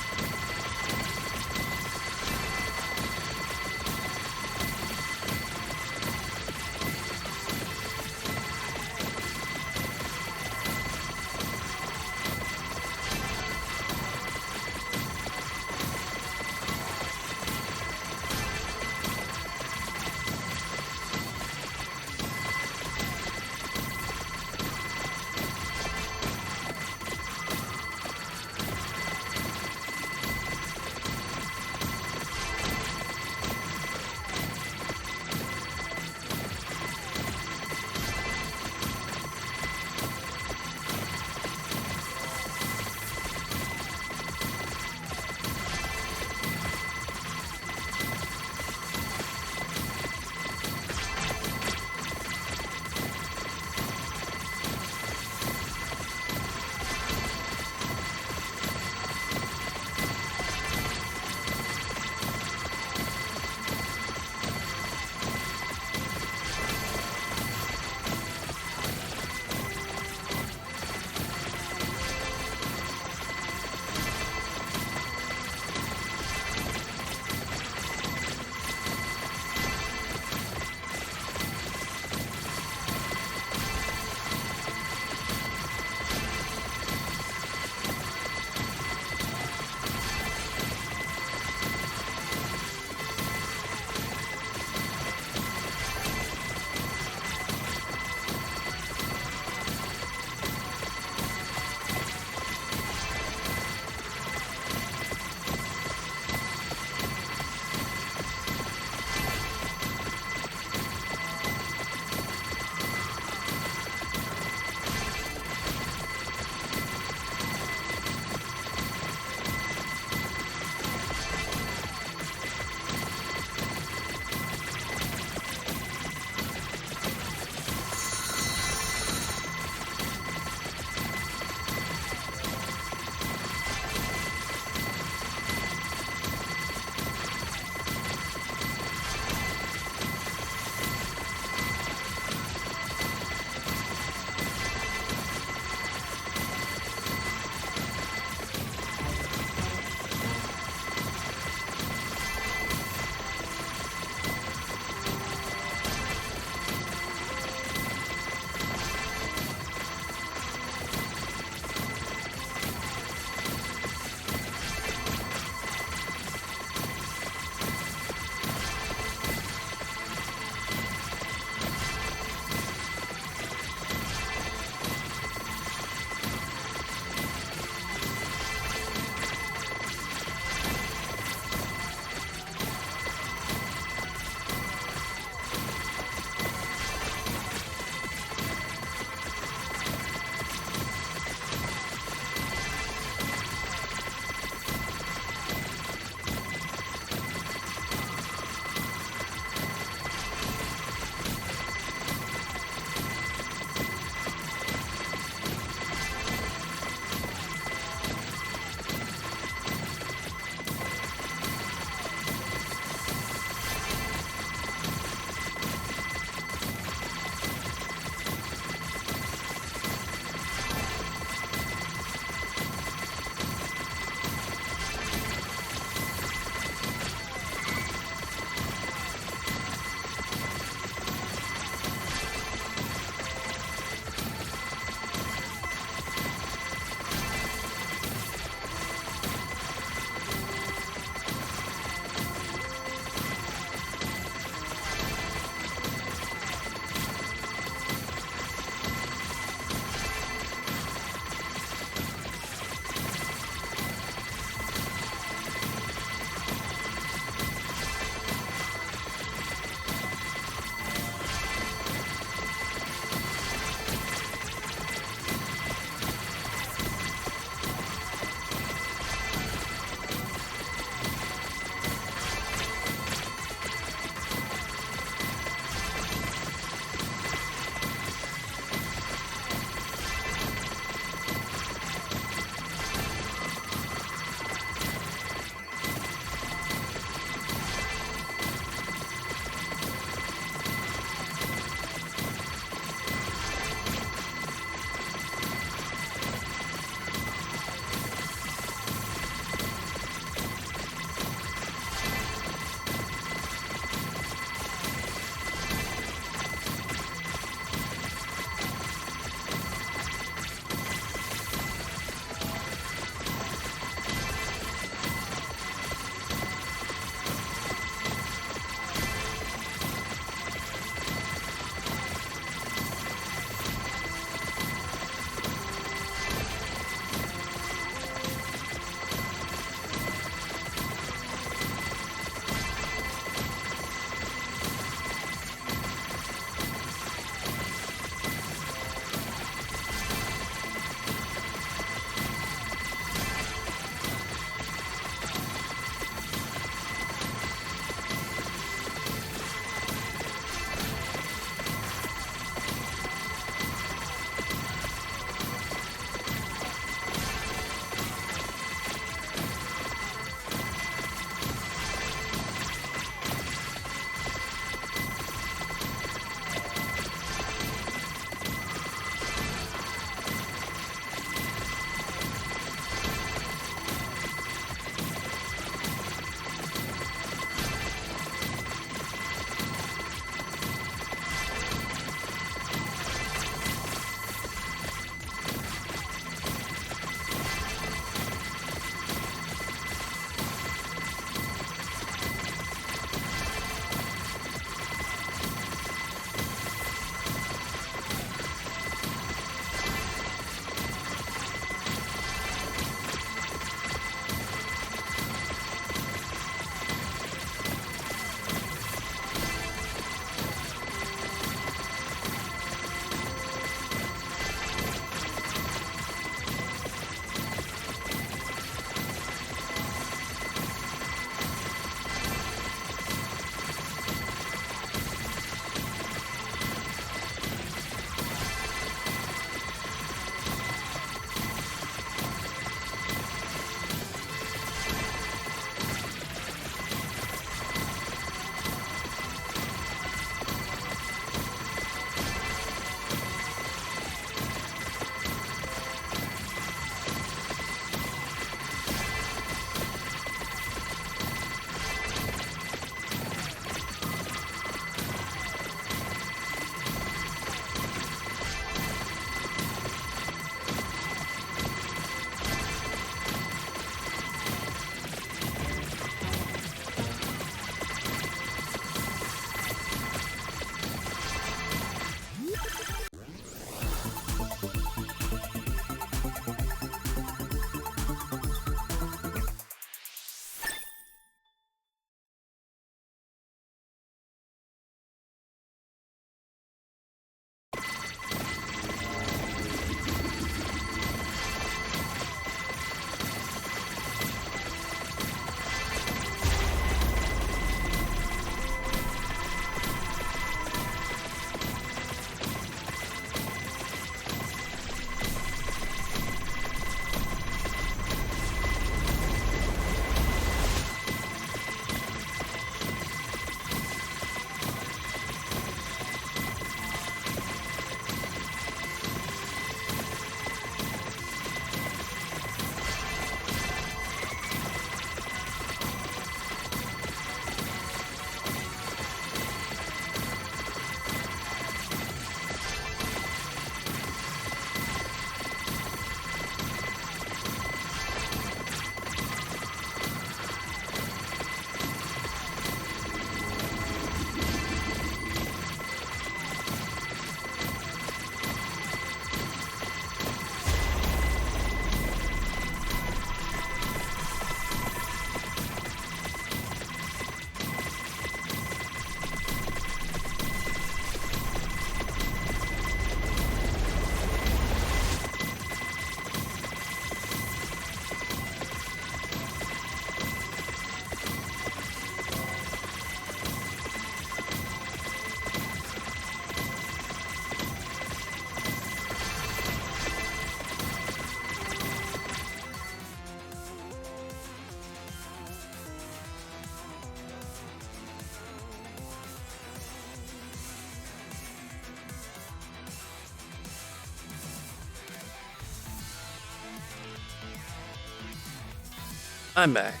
I'm back.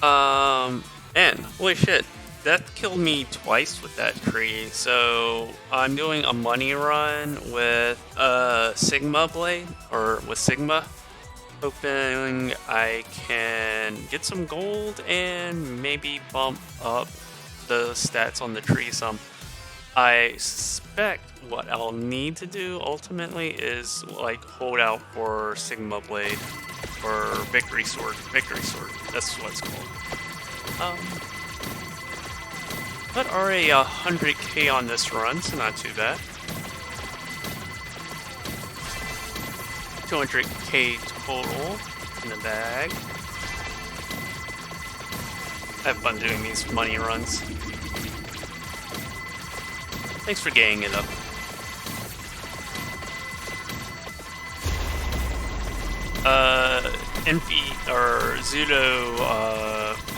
And holy shit, that killed me twice with that tree. So I'm doing a money run with Sigma blade or with Sigma, hoping I can get some gold and maybe bump up the stats on the tree some. I suspect what I'll need to do ultimately is like hold out for Sigma blade or Victory Sword. Victory Sword, that's what it's called. Um, but already 100k on this run, so not too bad. 200k total in the bag. I have fun doing these money runs. Thanks for getting it up. Envy or Zudo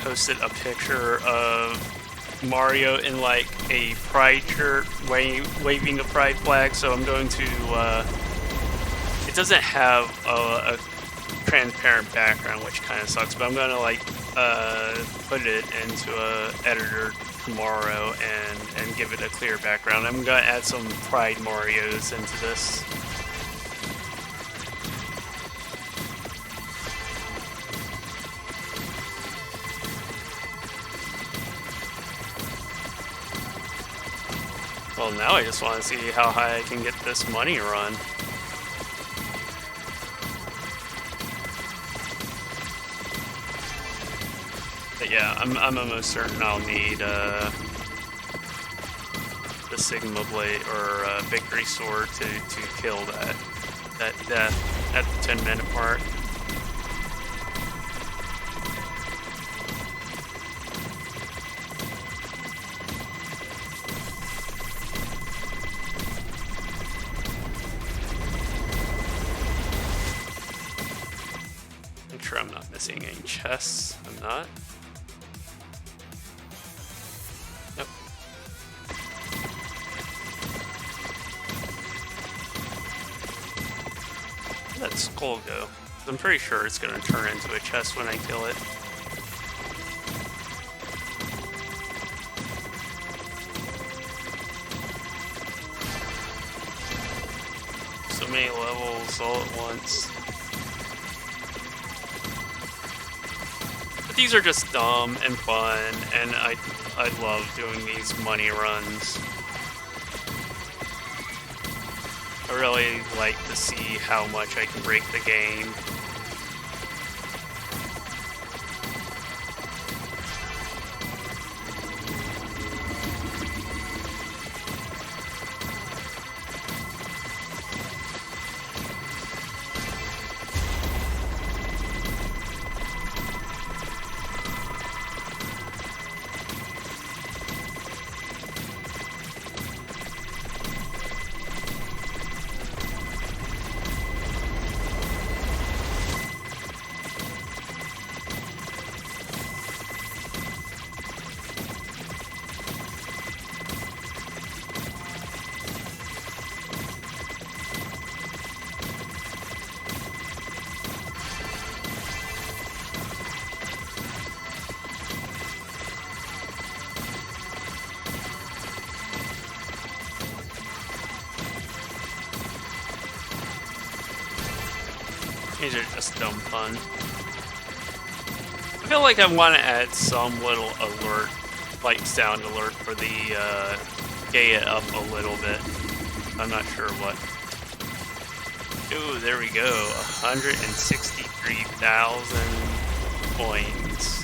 posted a picture of Mario in like a pride shirt, waving a pride flag. So I'm going to. It doesn't have a transparent background, which kind of sucks. But I'm gonna like put it into a editor tomorrow and give it a clear background. I'm gonna add some Pride Marios into this. Well, now I just want to see how high I can get this money run. But yeah, I'm almost certain I'll need the Sigma Blade or Victory Sword to kill that death at the 10-minute mark. Make sure I'm not missing any chests. I'm not. Nope. Where'd that skull go? I'm pretty sure it's gonna turn into a chest when I kill it. So many levels all at once. But these are just dumb and fun, and I love doing these money runs. I really like to see how much I can break the game. These are just dumb fun. I feel like I want to add some little alert, like sound alert for the gay it up a little bit. I'm not sure what. Ooh, there we go. 163,000 coins.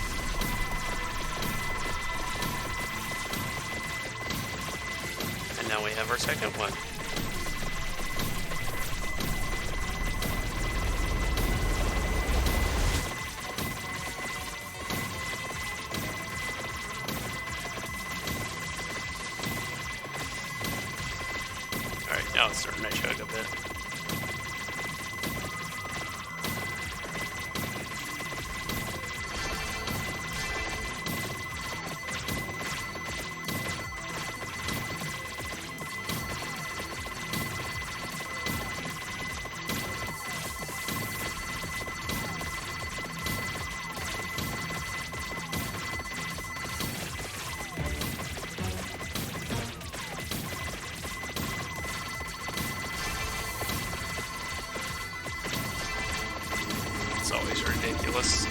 And now we have our second one. Now it's starting to chug a bit. always ridiculous.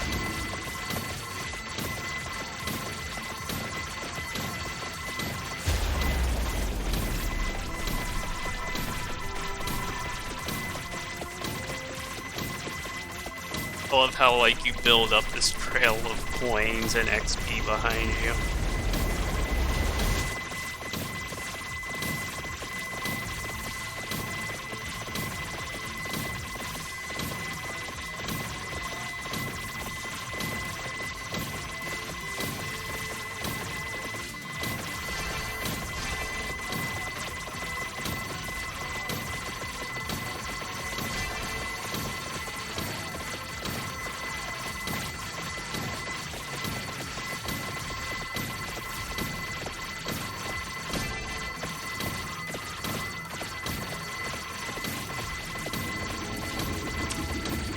I love how, like, you build up this trail of coins and XP behind you.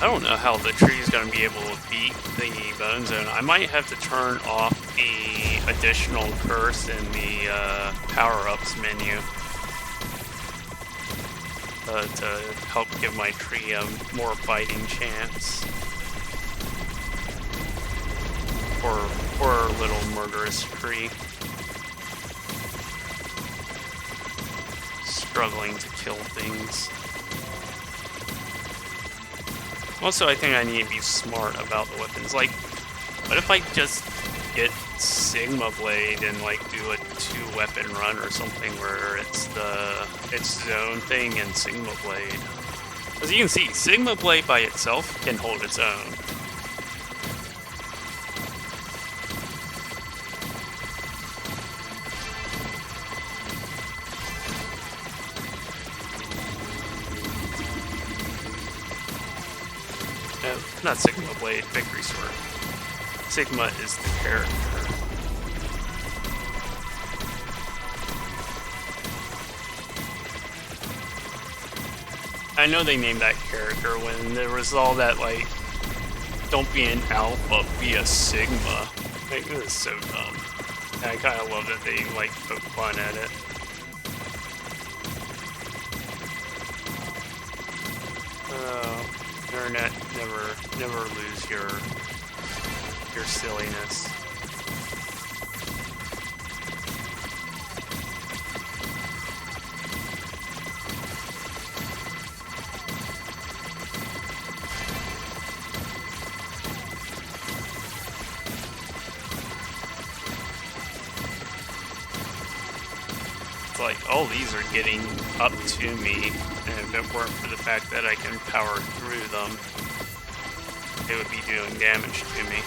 I don't know how the tree is going to be able to beat the bone zone. I might have to turn off the additional curse in the power-ups menu to help give my tree a more fighting chance. Poor little murderous tree. Struggling to kill things. Also, I think I need to be smart about the weapons. Like, what if I just get Sigma Blade and, like, do a 2-weapon run or something where it's its zone thing and Sigma Blade? As you can see, Sigma Blade by itself can hold its own. Not Sigma Blade, Victory Sword. Sigma is the character. I know they named that character when there was all that, like, don't be an alpha, be a sigma. Like, this is so dumb. I kind of love that they, like, poke fun at it. Internet, never lose your silliness. It's like, all these are getting up to me, and if it weren't for the fact that I can power through them, they would be doing damage to me.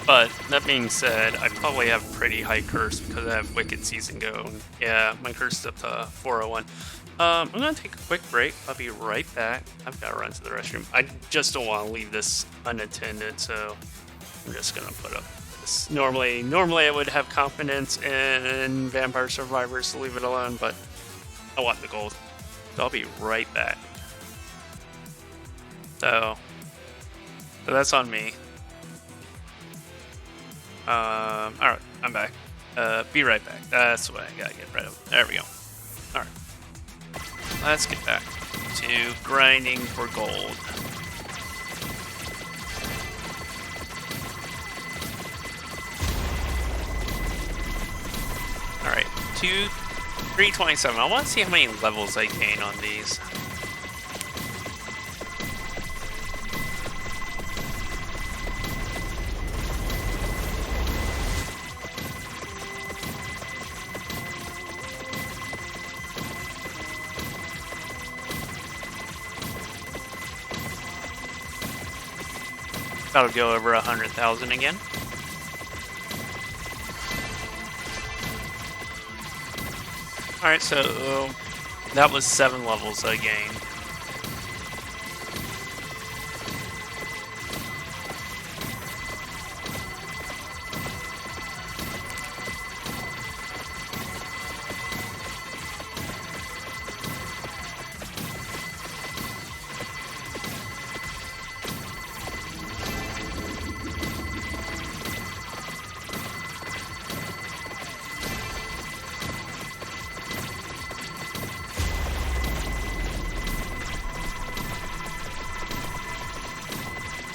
But that being said, I probably have pretty high curse because I have Wicked Season going. Yeah, my curse is up to 401. I'm gonna take a quick break. I'll be right back. I've got to run to the restroom. I just don't want to leave this unattended, so I'm just gonna put up this. Normally I would have confidence in Vampire Survivors to leave it alone, but I want the gold. So I'll be right back. So that's on me. Alright, I'm back. Be right back. That's what I gotta get rid of. There we go. Alright. Let's get back to grinding for gold. Alright, 327. I want to see how many levels I gain on these. That'll go over 100,000 again. Alright, so that was 7 levels I gained.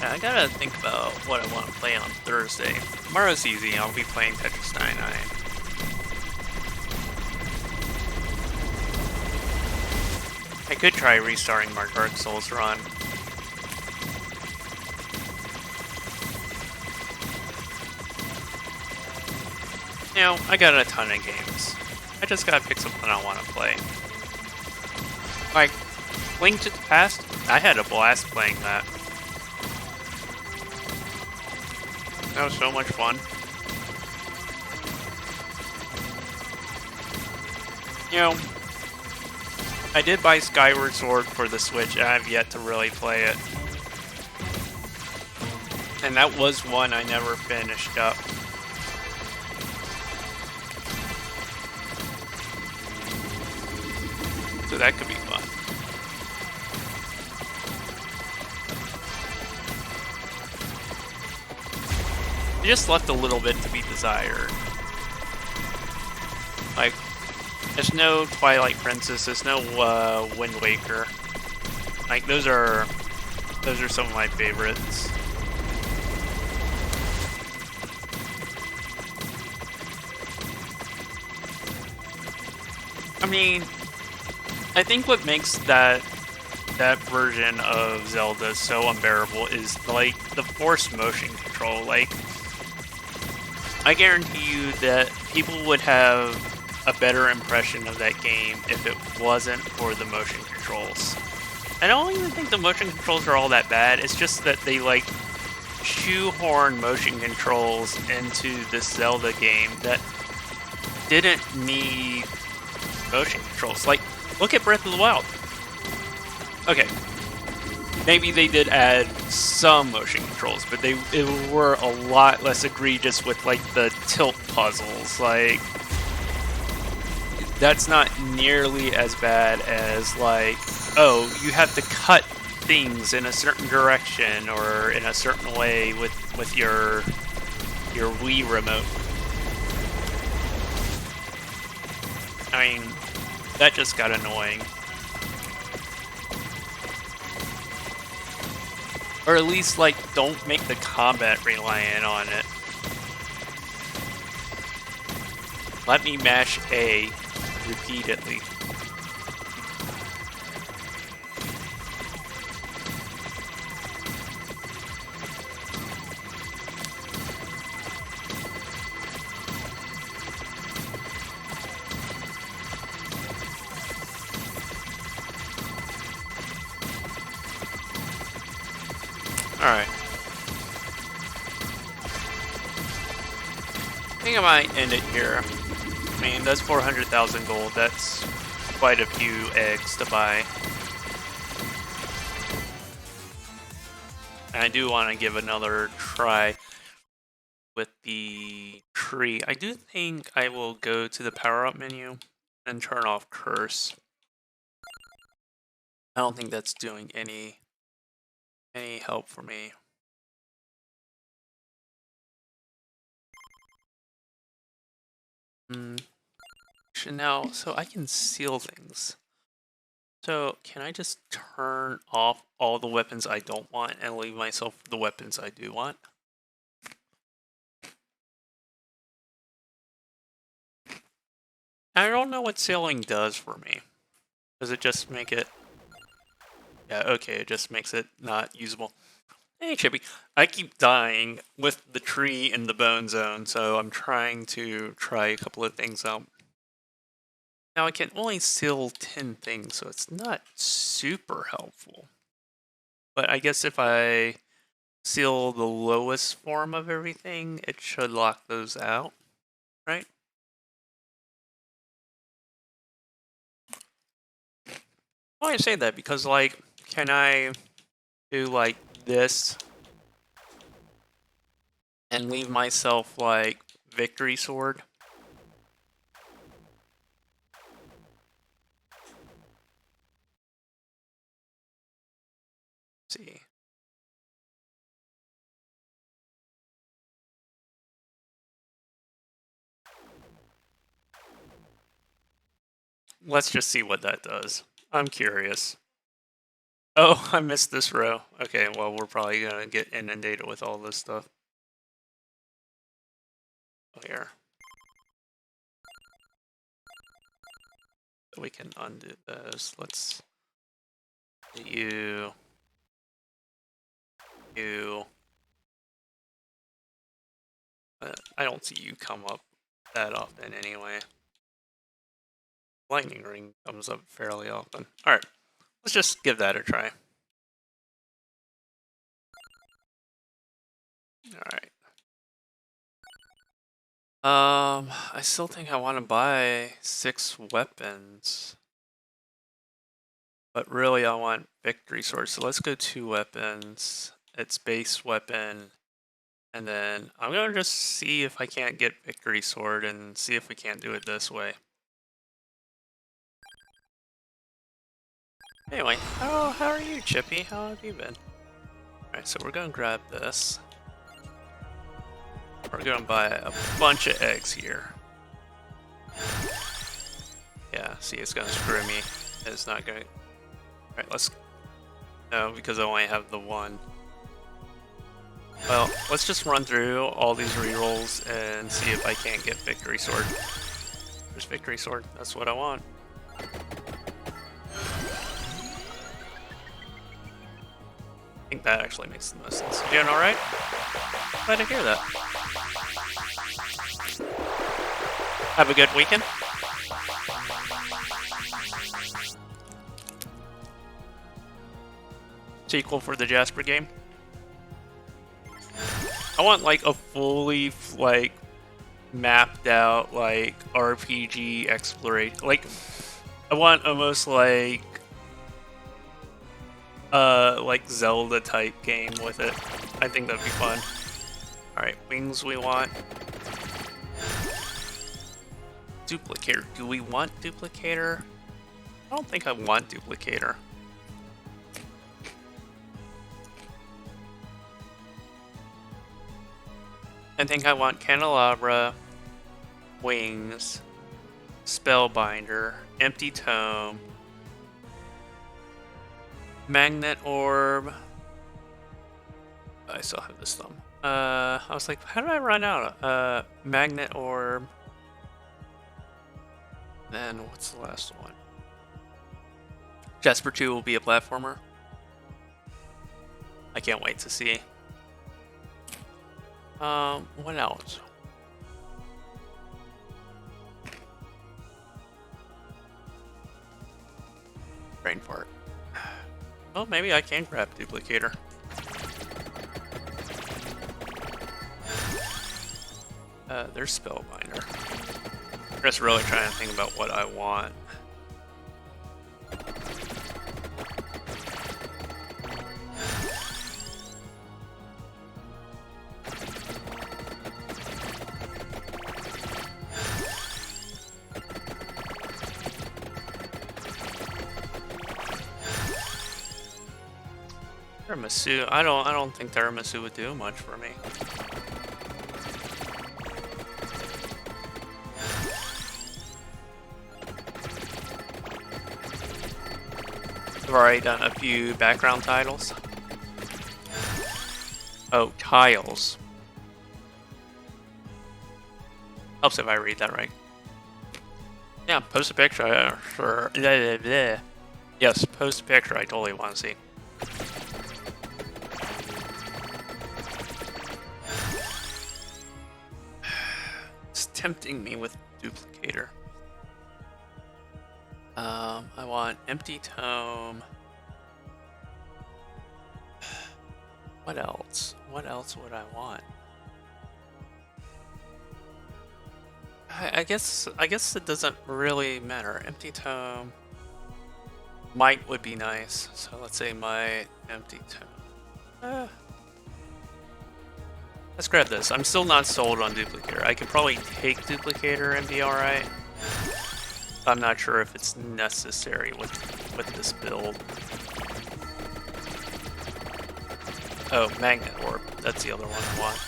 Yeah, I gotta think about what I want to play on Thursday. Tomorrow's easy, I'll be playing Tetris 99. I could try restarting my Dark Souls run. You know, I got a ton of games. I just gotta pick something I want to play. Like, Link to the Past, I had a blast playing that. That was so much fun. You know, I did buy Skyward Sword for the Switch, and I've yet to really play it. And that was one I never finished up. So that could be fun. It just left a little bit to be desired. Like, there's no Twilight Princess, there's no Wind Waker. Like, those are some of my favorites. I mean, I think what makes that version of Zelda so unbearable is like the forced motion control. Like, I guarantee you that people would have a better impression of that game if it wasn't for the motion controls. I don't even think the motion controls are all that bad. It's just that they like shoehorn motion controls into this Zelda game that didn't need motion controls. Like, look at Breath of the Wild. Okay, maybe they did add some motion controls, but it were a lot less egregious with like the tilt puzzles. Like, that's not nearly as bad as like, oh, you have to cut things in a certain direction or in a certain way with your Wii remote. I mean, that just got annoying. Or at least, like, don't make the combat reliant on it. Let me mash A repeatedly. Alright. I think I might end it here. I mean, that's 400,000 gold. That's quite a few eggs to buy. And I do want to give another try with the tree. I do think I will go to the power-up menu and turn off curse. I don't think that's doing any help for me. Now, so I can seal things. So can I just turn off all the weapons I don't want and leave myself the weapons I do want? I don't know what sealing does for me. Does it just make it... Yeah, okay, it just makes it not usable. Hey, Chippy. I keep dying with the tree in the bone zone, so I'm trying to try a couple of things out. Now, I can only seal 10 things, so it's not super helpful. But I guess if I seal the lowest form of everything, it should lock those out, right? Why I say that? Because, like, can I do, like, this and leave myself, like, victory sword? Let's see. Let's just see what that does. I'm curious. Oh, I missed this row. Okay, well, we're probably gonna get inundated with all this stuff. Oh, here. So we can undo this. Let's you. I don't see you come up that often anyway. Lightning ring comes up fairly often. Alright, let's just give that a try. Alright. I still think I want to buy 6 weapons. But really I want victory sword, so let's go 2 weapons. It's base weapon. And then I'm gonna just see if I can't get victory sword and see if we can't do it this way. Anyway, how are you, Chippy? How have you been? Alright, so we're gonna grab this. We're gonna buy a bunch of eggs here. Yeah, see, it's gonna screw me. It's not gonna... Alright, let's... No, because I only have the one. Well, let's just run through all these rerolls and see if I can't get victory sword. There's victory sword. That's what I want. I think that actually makes the most sense. You doing alright? Glad to hear that. Have a good weekend. Sequel for the Jasper game. I want like a fully like mapped out like RPG exploration. Like I want almost like Zelda type game with it. I think that'd be fun. Alright, wings we want. Duplicator. Do we want duplicator? I don't think I want duplicator. I think I want candelabra, wings, spellbinder, empty tome, magnet orb. I still have this thumb. I was like, how did I run out? Magnet orb. Then what's the last one? Jasper 2 will be a platformer. I can't wait to see. What else? Brain fart. Well, maybe I can grab duplicator. There's spellbinder. I'm just really trying to think about what I want. Tiramisu. I don't think tiramisu would do much for me. I've already done a few background titles. Oh, tiles. Helps if I read that right. Yeah, post a picture. Sure. Blah, blah, blah. Yes, post a picture. I totally want to see. It's tempting me with duplicator. I want empty tome. What else? What else would I want? I guess it doesn't really matter. Empty tome. Might would be nice. So let's say might, empty tome. Let's grab this. I'm still not sold on Duplicator. I could probably take Duplicator and be alright. I'm not sure if it's necessary with this build. Oh, Magnet Orb. That's the other one I want.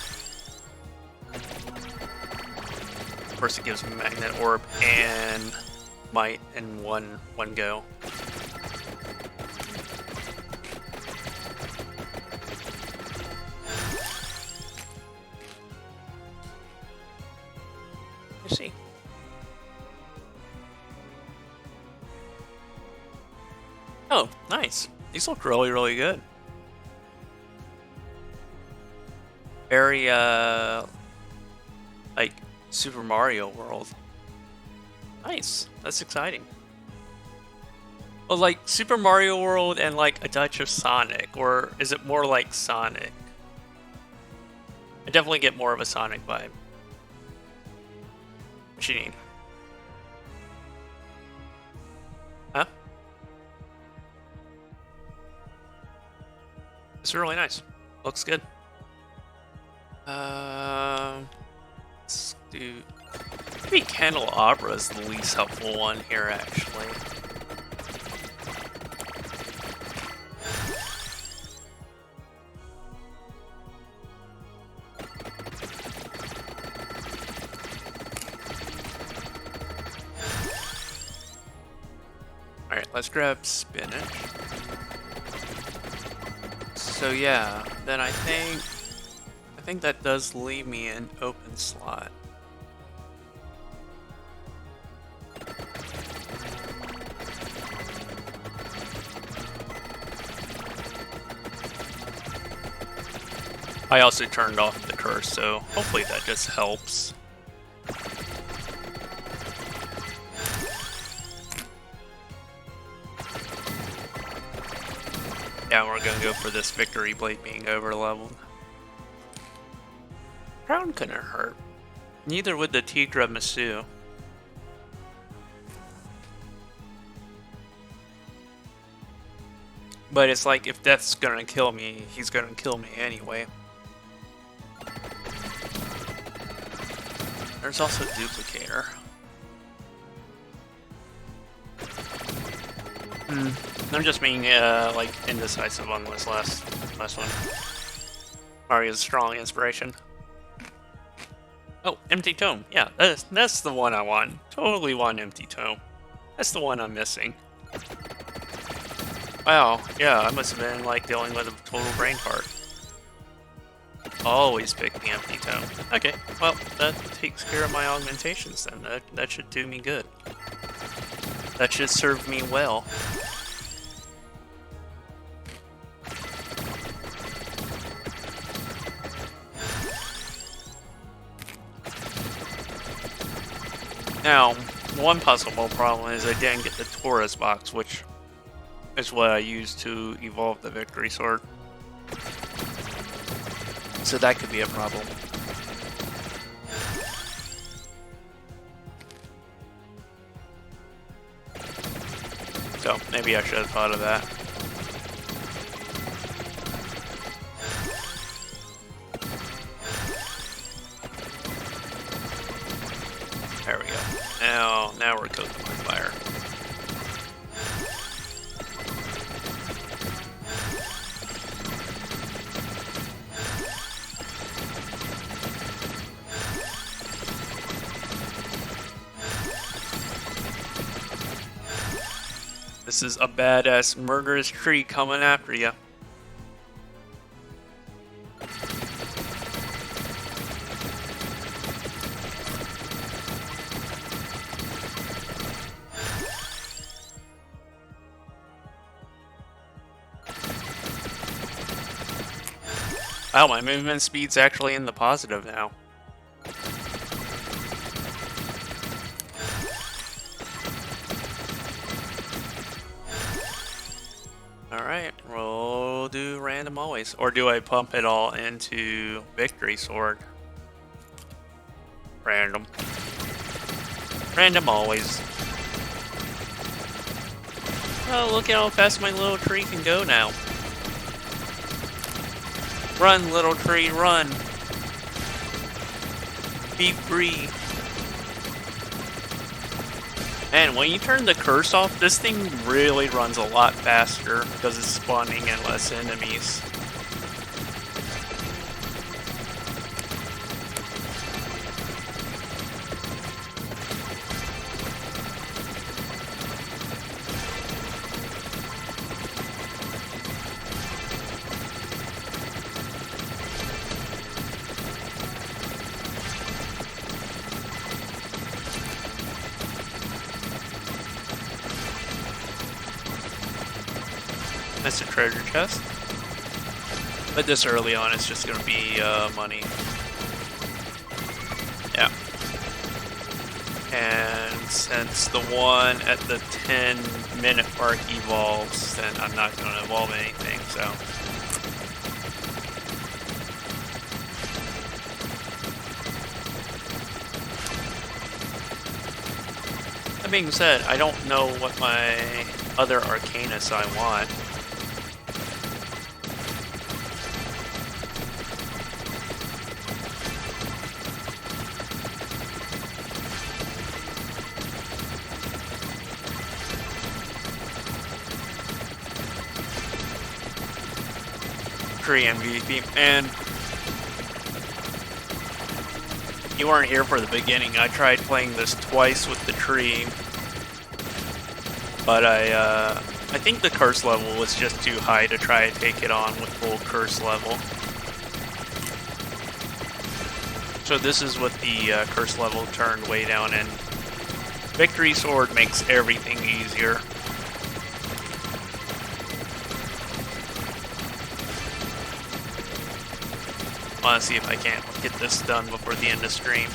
Of course, it gives me Magnet Orb and Might in one go. Let's see. Oh, nice. These look really, really good. Very, like, Super Mario World. Nice. That's exciting. Well, like, Super Mario World and, like, a touch of Sonic, or is it more like Sonic? I definitely get more of a Sonic vibe. What you need? Huh? It's really nice. Looks good. Let's do... Maybe Candelabra is the least helpful one here, actually. Alright, let's grab Spinach. So yeah, then I think that does leave me an open slot. I also turned off the curse, so hopefully that just helps. Yeah, we're gonna go for this Victory Blade being over-leveled. Crown couldn't hurt. Neither would the Tigra Masu. But it's like, if Death's gonna kill me, he's gonna kill me anyway. There's also Duplicator. I'm just being, like, indecisive on this last one. Mario's strong inspiration. Oh, Empty Tome. Yeah, that's the one I want. Totally want Empty Tome. That's the one I'm missing. Wow, yeah, I must have been, like, dealing with a total brain fart. Always pick the Empty Tome. Okay, well, that takes care of my augmentations then. That should do me good. That should serve me well. Now, one possible problem is I didn't get the Taurus box, which is what I used to evolve the Victory Sword. So that could be a problem. So maybe I should have thought of that. There we go. Now we're cooking with fire. This is a badass murderous tree coming after you. Wow, my movement speed's actually in the positive now. Alright, we'll do random always. Or do I pump it all into Victory Sword? Random. Random always. Oh, look at how fast my little tree can go now. Run, little tree, run. Be free. And when you turn the curse off, this thing really runs a lot faster because it's spawning in less enemies. That's a treasure chest. But this early on, it's just gonna be money. Yeah. And since the one at the 10-minute mark evolves, then I'm not gonna evolve anything, so. That being said, I don't know what my other Arcanus I want. Tree MVP, and you weren't here for the beginning. I tried playing this twice with the tree, but I think the curse level was just too high to try and take it on with full curse level. So this is with the curse level turned way down, and Victory Sword makes everything easier. I want to see if I can't get this done before the end of stream.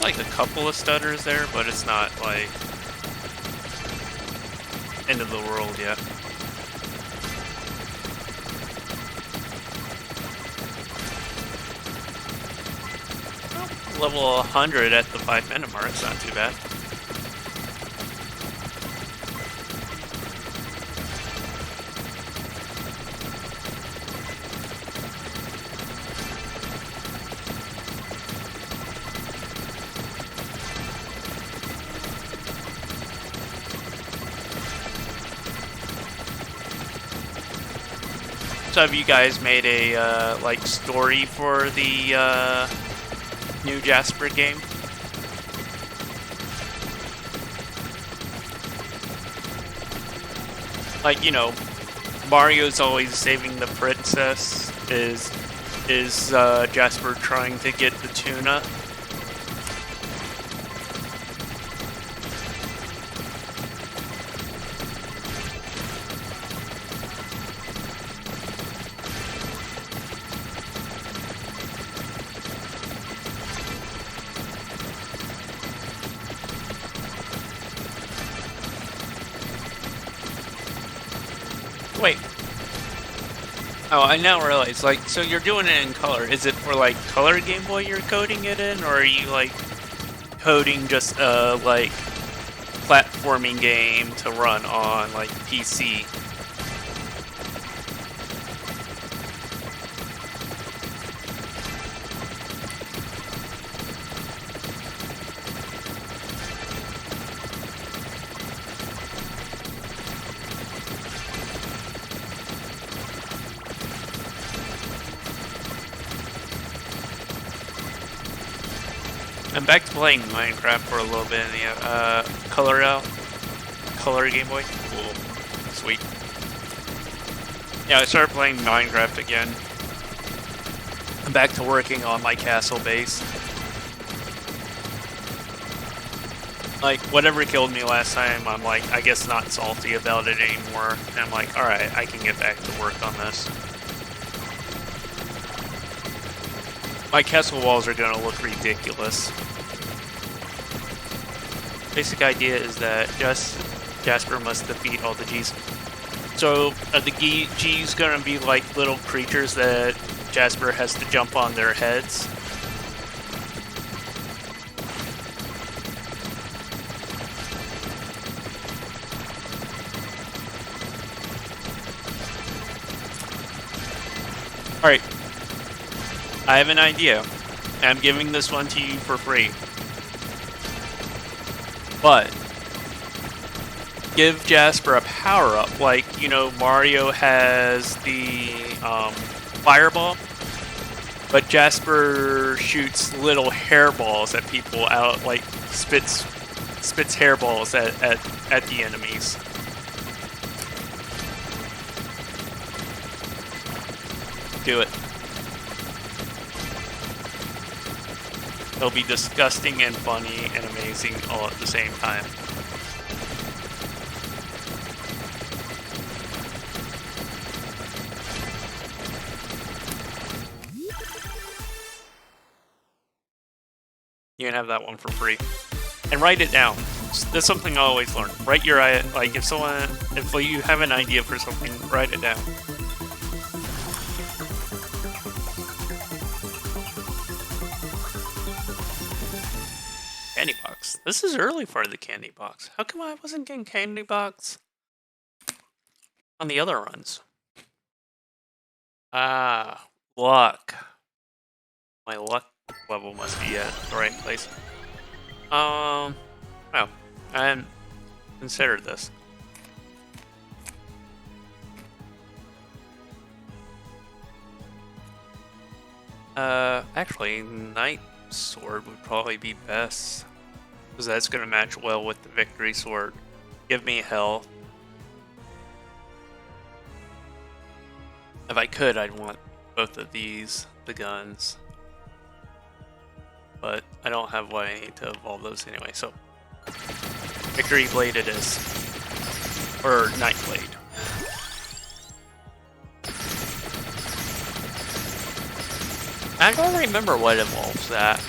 Like a couple of stutters there, but it's not like end of the world yet. Well, level 100 at the 5-minute mark, it's not too bad. So have you guys made a like story for the new Jasper game? Like, you know, Mario's always saving the princess. Is Jasper trying to get the tuna? Wait. Oh, I now realize, like, so you're doing it in color. Is it for, like, color Game Boy you're coding it in? Or are you, like, coding just a, like, platforming game to run on, like, PC? I'm back to playing Minecraft for a little bit in the color Game Boy. Cool. Sweet. Yeah, I started playing Minecraft again. I'm back to working on my castle base. Like, whatever killed me last time, I'm like, I guess not salty about it anymore. And I'm like, alright, I can get back to work on this. My castle walls are gonna look ridiculous. Basic idea is that Jasper must defeat all the G's. So, are the G's gonna be like little creatures that Jasper has to jump on their heads? Alright. I have an idea. I'm giving this one to you for free. But give Jasper a power-up, like, you know, Mario has the fireball, but Jasper shoots little hairballs at people out, like spits hairballs at the enemies. Do it. It'll be disgusting and funny and amazing all at the same time. You can have that one for free. And write it down. That's something I always learn. Write your, like, if you have an idea for something, write it down. Candy box. This is early for the candy box. How come I wasn't getting candy box on the other runs? Ah, luck. My luck level must be at the right place. Well, I hadn't considered this. Actually, Knight Sword would probably be best. Because that's going to match well with the Victory Sword. Give me health. If I could, I'd want both of these, the guns. But I don't have what I need to evolve those anyway, so... Victory Blade it is. Or Night Blade. I don't remember what evolves that.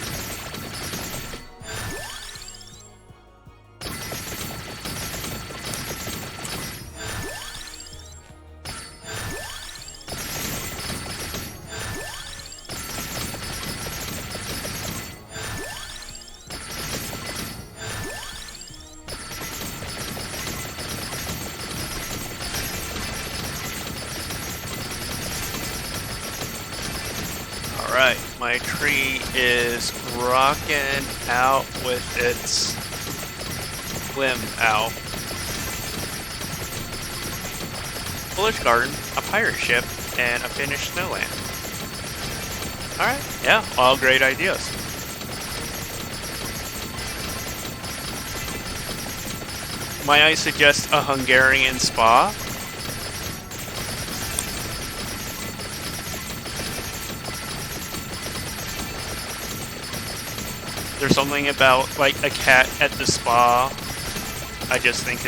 Alright, my tree is rocking out with its limb out. Village garden, a pirate ship, and a finished snowland. Alright, yeah, all great ideas. Might I suggest a Hungarian spa? There's something about, like, a cat at the spa I just think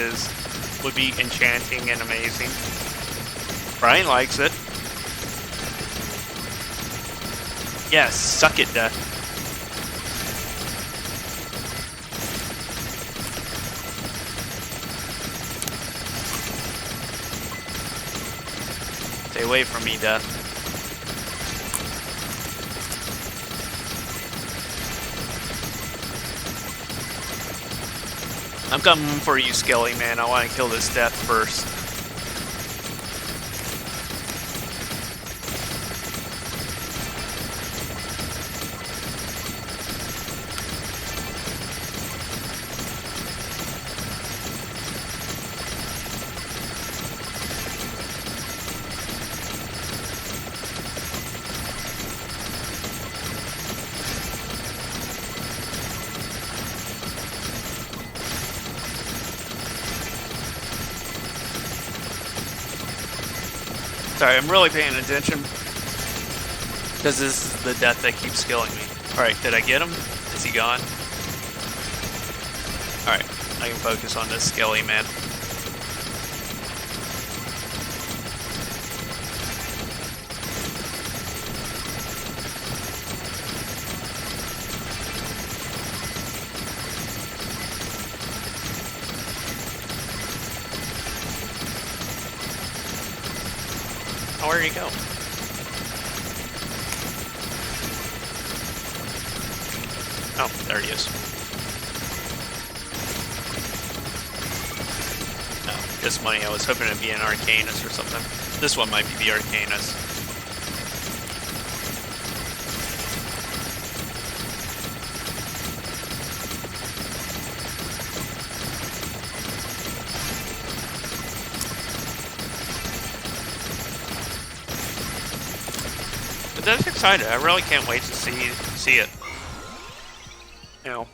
would be enchanting and amazing. Brian likes it. Yes, suck it, Death. Stay away from me, Death. I'm coming for you, Skelly, man. I want to kill this Death first. Sorry, I'm really paying attention. Because this is the death that keeps killing me. Alright, did I get him? Is he gone? Alright, I can focus on this skelly man. Oh, where'd he go? Oh, there he is. Oh, this money, I was hoping it'd be an Arcanus or something. This one might be the Arcanus. But that's exciting. I really can't wait to see it. You know,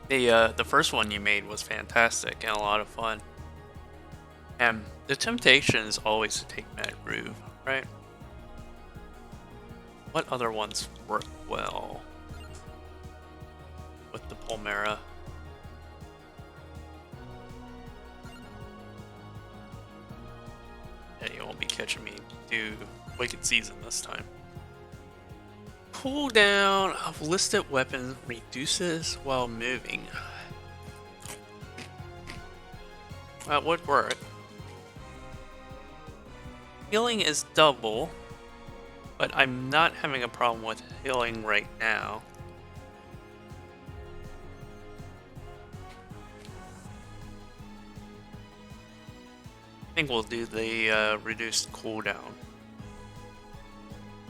the first one you made was fantastic and a lot of fun. And the temptation is always to take Mad Groove, right? What other ones work well with the Palmera? Yeah, you won't be catching me do Wicked Season this time. Cooldown of listed weapons reduces while moving. That would work. Healing is double, but I'm not having a problem with healing right now. I think we'll do the reduced cooldown.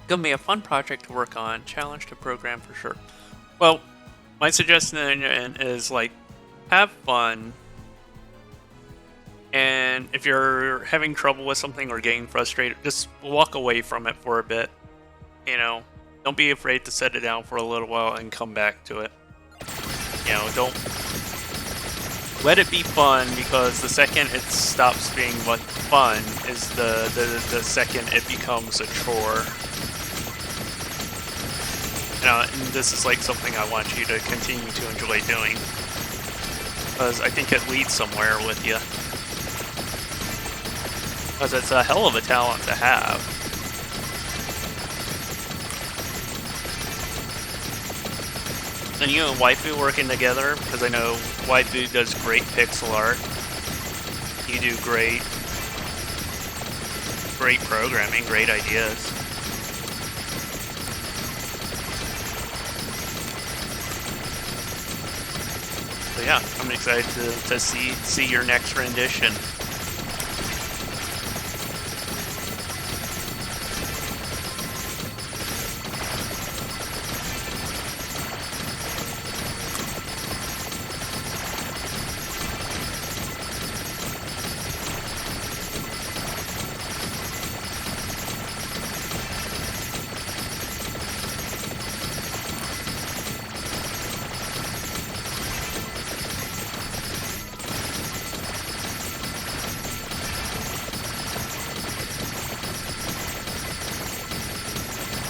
Gonna be a fun project to work on, challenge to program for sure. Well, my suggestion is like, have fun, and if you're having trouble with something or getting frustrated, just walk away from it for a bit. You know, don't be afraid to set it down for a little while and come back to it. You know, don't let it be fun, because the second it stops being fun is the second it becomes a chore. And this is like something I want you to continue to enjoy doing, because I think it leads somewhere with you. Because it's a hell of a talent to have. And you and Waifu working together, because I know Waifu does great pixel art. You do great programming, great ideas. So yeah, I'm excited to see your next rendition.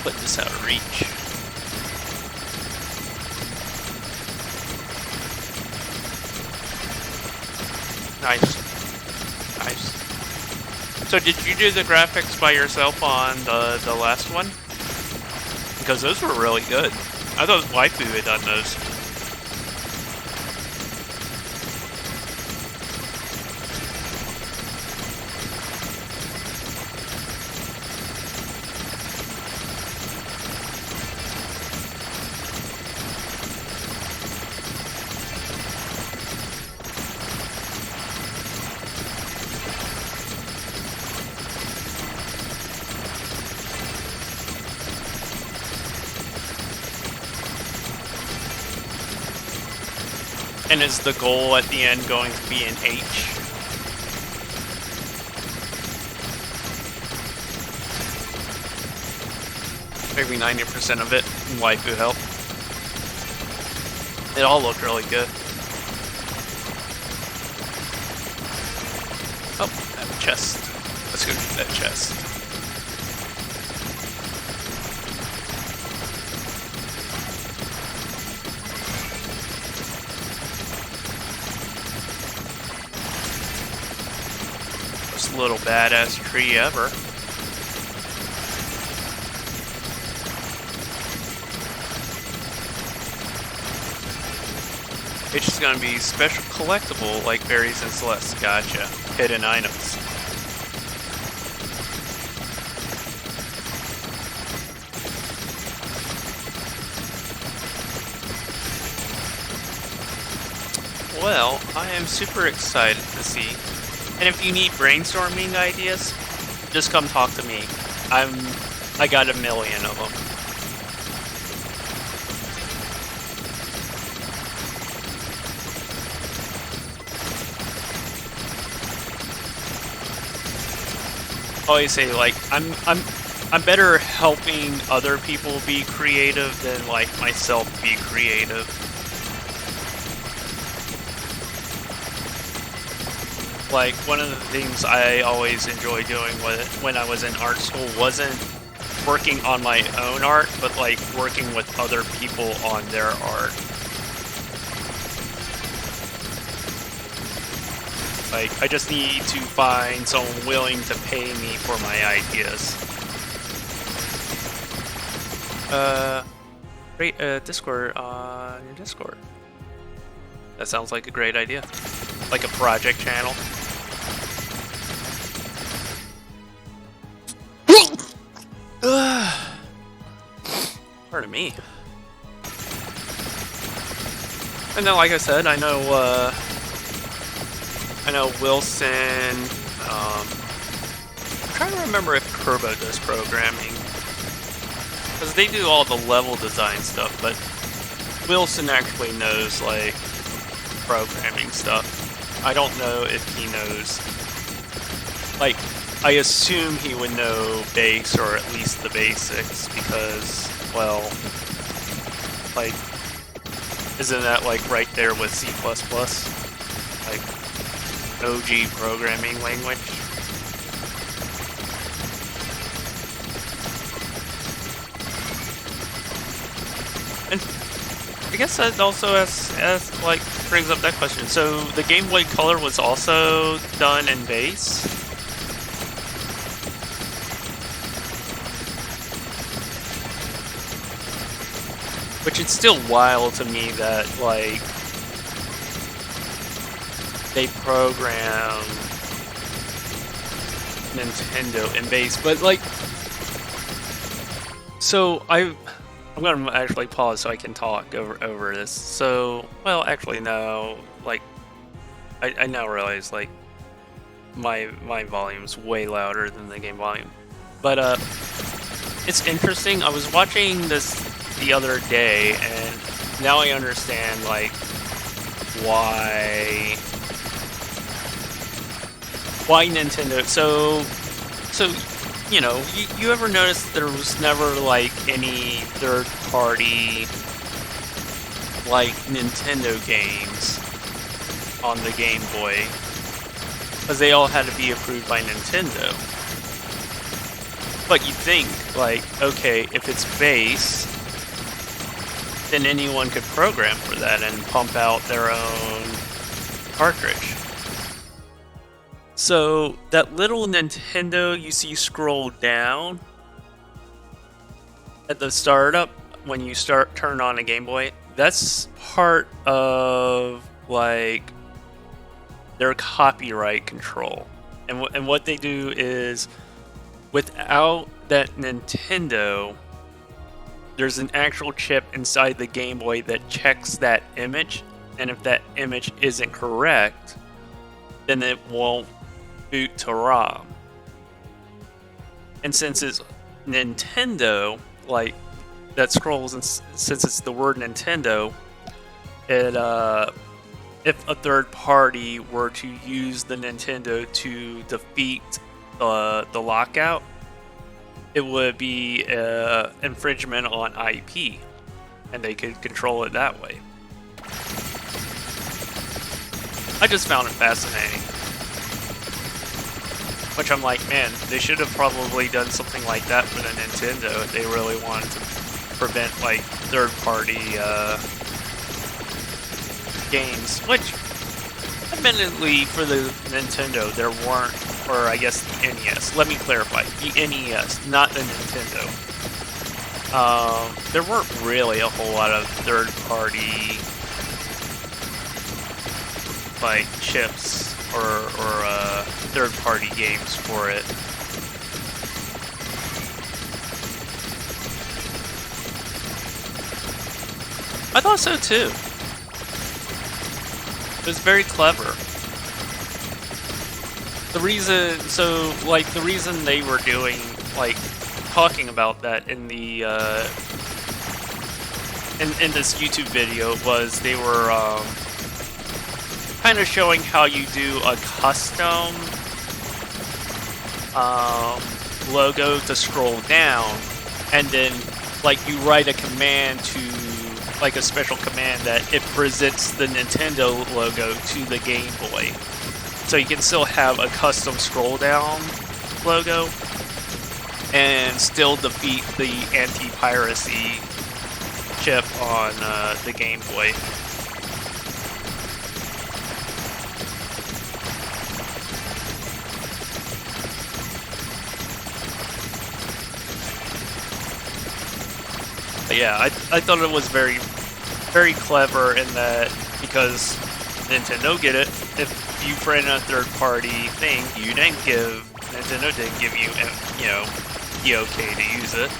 Put this out of reach. Nice. Nice. So did you do the graphics by yourself on the last one? Because those were really good. I thought Waifu had done those. And is the goal at the end going to be an H? Maybe 90% of it in waifu help. It all looked really good. Oh, I have a chest. Let's go get that chest. Most little badass tree ever. It's just gonna be special collectible like berries and celeste. Gotcha. Hidden items. Well, I am super excited to see. And if you need brainstorming ideas, just come talk to me. I got a million of them. Always say like I'm better helping other people be creative than like myself be creative. Like one of the things I always enjoy doing when I was in art school wasn't working on my own art, but like working with other people on their art. Like, I just need to find someone willing to pay me for my ideas. Create a Discord on your Discord. That sounds like a great idea. Like a project channel. Pardon me. And then, like I said, I know Wilson, I'm trying to remember if Kerbo does programming. Because they do all the level design stuff, but Wilson actually knows, like, programming stuff. I don't know if he knows, like, I assume he would know base, or at least the basics, because, well, like, isn't that, like, right there with C++? Like, OG programming language. And I guess that also like brings up that question. So the Game Boy Color was also done in base? Which it's still wild to me that like they program Nintendo in base, but like, so I'm gonna actually pause so I can talk over this. So, well, actually no, like, I now realize like my volume's way louder than the game volume, but it's interesting. I was watching this the other day, and now I understand like why Nintendo. So you know, you ever notice there was never like any third-party like Nintendo games on the Game Boy, because they all had to be approved by Nintendo. But you think like, okay, if it's base, then anyone could program for that and pump out their own cartridge. So that little Nintendo you see scroll down at the startup when you turn on a Game Boy, that's part of like their copyright control. And what they do is, without that Nintendo, there's an actual chip inside the Game Boy that checks that image, and if that image isn't correct, then it won't boot to ROM. And since it's Nintendo, like, that scrolls, and since it's the word Nintendo, it if a third party were to use the Nintendo to defeat the lockout, it would be infringement on IP, and they could control it that way. I just found it fascinating. Which I'm like, man, they should have probably done something like that for the Nintendo if they really wanted to prevent like third-party games. Which, admittedly, for the Nintendo, there weren't, or I guess the NES. Let me clarify, the NES, not the Nintendo. There weren't really a whole lot of third-party like chips or third-party games for it. I thought so too. It was very clever. The reason, so like the reason they were doing, like, talking about that in the in this YouTube video was they were kind of showing how you do a custom logo to scroll down, and then like you write a command to, like a special command that it presents the Nintendo logo to the Game Boy. So you can still have a custom scroll down logo and still defeat the anti-piracy chip on the Game Boy. But yeah, I thought it was very, very clever in that, because Nintendo get it. If you friend a third-party thing, Nintendo didn't give you, you know, the okay to use it.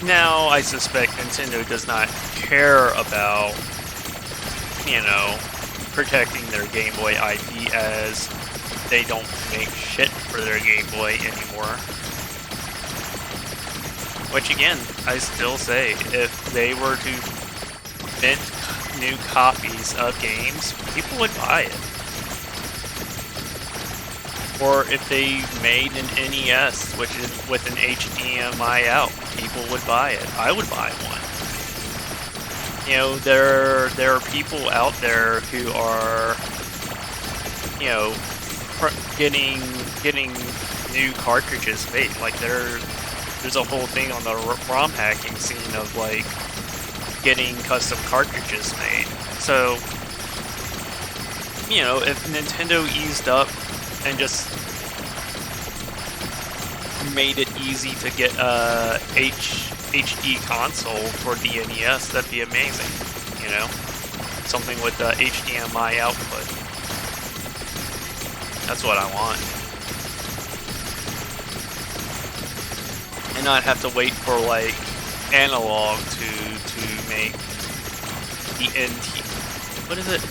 Now, I suspect Nintendo does not care about, you know, protecting their Game Boy IP, as they don't make shit for their Game Boy anymore. Which again, I still say, if they were to mint new copies of games, people would buy it. Or if they made an NES, which is with an HDMI out, people would buy it. I would buy one. You know, there are people out there who are, you know, getting new cartridges made. Like there's a whole thing on the ROM hacking scene of like getting custom cartridges made. So, you know, if Nintendo eased up and just made it easy to get a HD console for the NES, that'd be amazing, you know? Something with the HDMI output. That's what I want. And not have to wait for like analog to make the NT. What is it?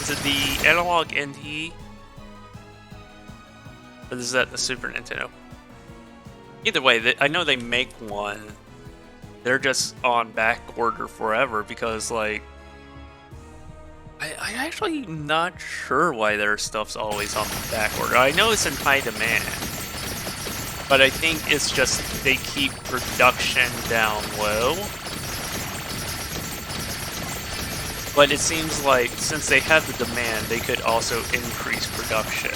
Is it the analog NT? Or is that the Super Nintendo? Either way, I know they make one. They're just on back order forever because, like, I actually not sure why their stuff's always on back order. I know it's in high demand, but I think it's just they keep production down low. But it seems like since they have the demand, they could also increase production.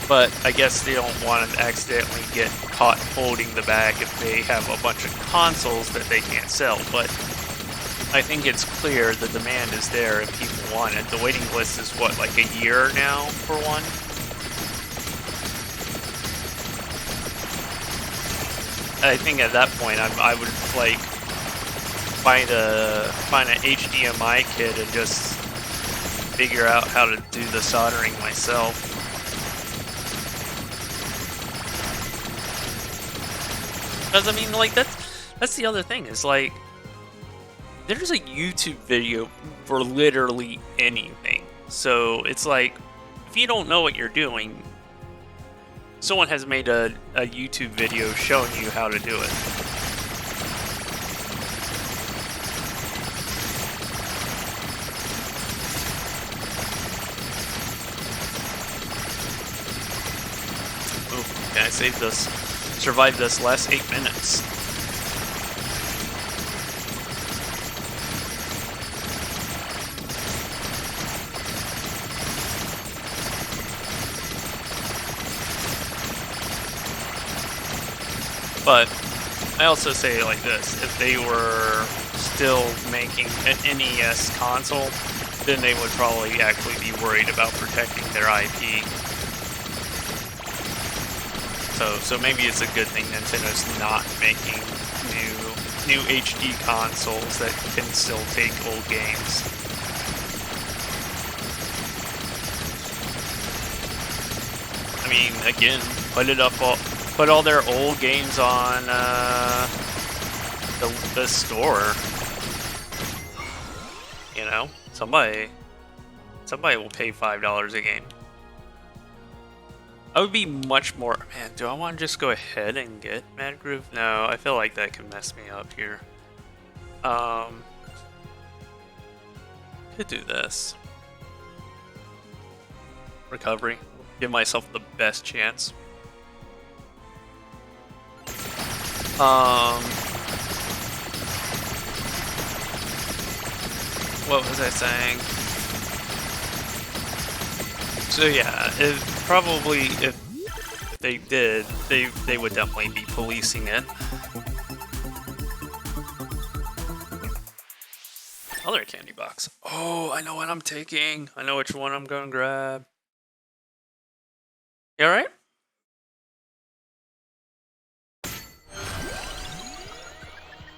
But I guess they don't want to accidentally get caught holding the bag if they have a bunch of consoles that they can't sell. But I think it's clear the demand is there if people want it. The waiting list is what, like a year now for one? I think at that point I would like find an HDMI kit and just figure out how to do the soldering myself. Because I mean, like that's the other thing, is like there's a YouTube video for literally anything. So it's like if you don't know what you're doing, someone has made a YouTube video showing you how to do it. Ooh, okay, I saved this. Survived this last 8 minutes. But I also say it like this: if they were still making an NES console, then they would probably actually be worried about protecting their IP. So maybe it's a good thing Nintendo's not making new HD consoles that can still take old games. I mean, again, put all their old games on the store. You know, somebody will pay $5 a game. I would be much more. Man, do I want to just go ahead and get Mad Groove? No, I feel like that could mess me up here. Could do this. Recovery. Give myself the best chance. What was I saying? So yeah, if they did, they would definitely be policing it. Other candy box. Oh, I know what I'm taking. I know which one I'm gonna grab. You alright?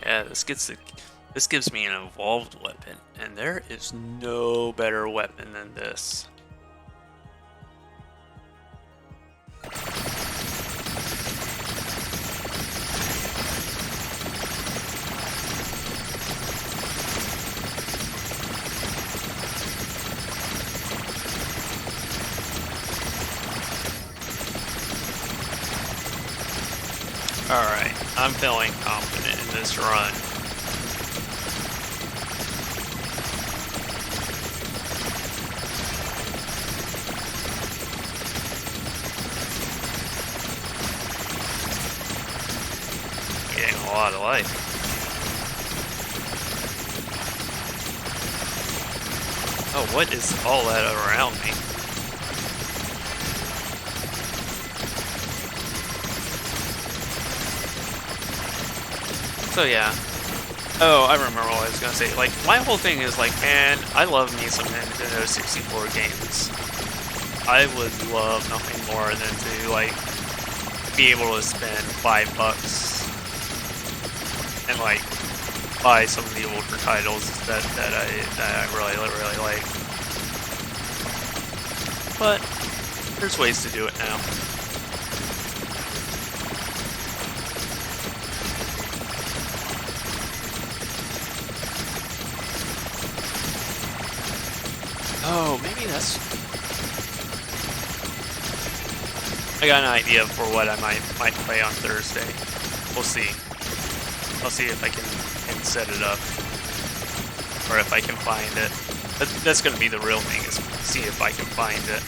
Yeah, this gives me an evolved weapon, and there is no better weapon than this. Alright, I'm feeling confident in this run. Getting a lot of life. Oh, what is all that around me? So yeah. Oh, I remember what I was gonna say. Like, my whole thing is like, man, I love me some Nintendo 64 games. I would love nothing more than to like be able to spend $5 and like buy some of the older titles that I really like. But there's ways to do it now. Oh, maybe that's... I got an idea for what I might play on Thursday. We'll see. I'll see if I can set it up. Or if I can find it. That's going to be the real thing, is see if I can find it.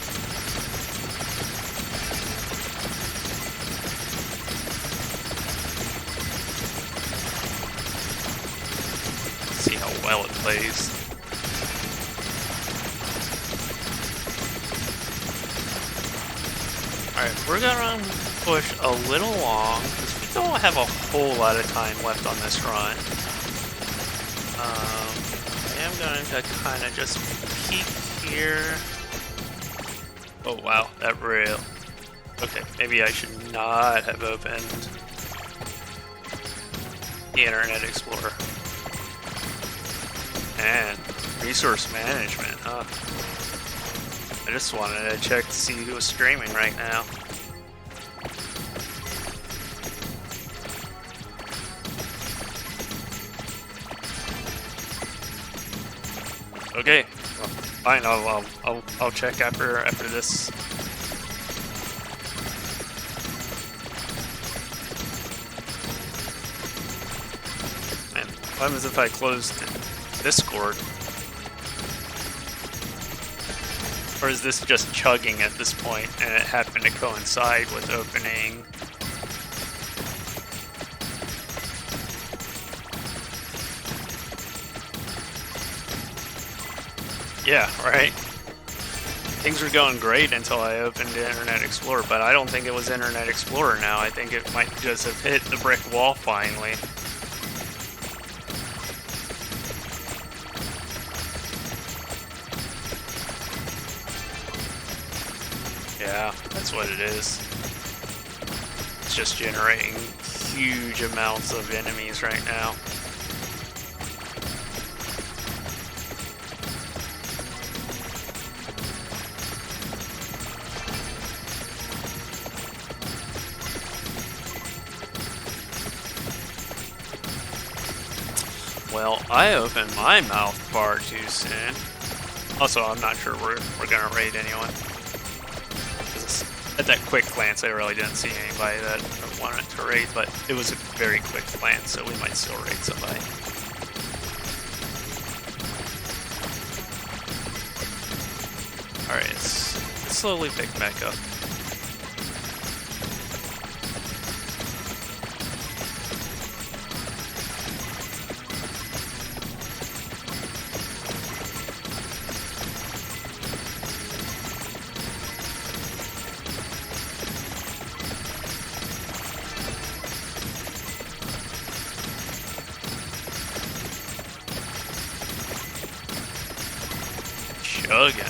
See how well it plays. Alright, we're gonna push a little long, because we don't have a whole lot of time left on this run. I am going to kind of just peek here. Oh wow, that rail. Okay, maybe I should not have opened the Internet Explorer. And resource management, huh? I just wanted to check to see who was streaming right now. Okay, well, fine. I'll check after this. Man, what happens if I closed Discord? Or is this just chugging at this point, and it happened to coincide with opening? Yeah, right? things were going great until I opened Internet Explorer, but I don't think it was Internet Explorer now. I think it might just have hit the brick wall finally. Yeah, that's what it is. It's just generating huge amounts of enemies right now. Well, I opened my mouth far too soon. Also, I'm not sure we're gonna raid anyone. At that quick glance, I really didn't see anybody that I wanted to raid, but it was a very quick glance, so we might still raid somebody. Alright, it's slowly picking back up. Again.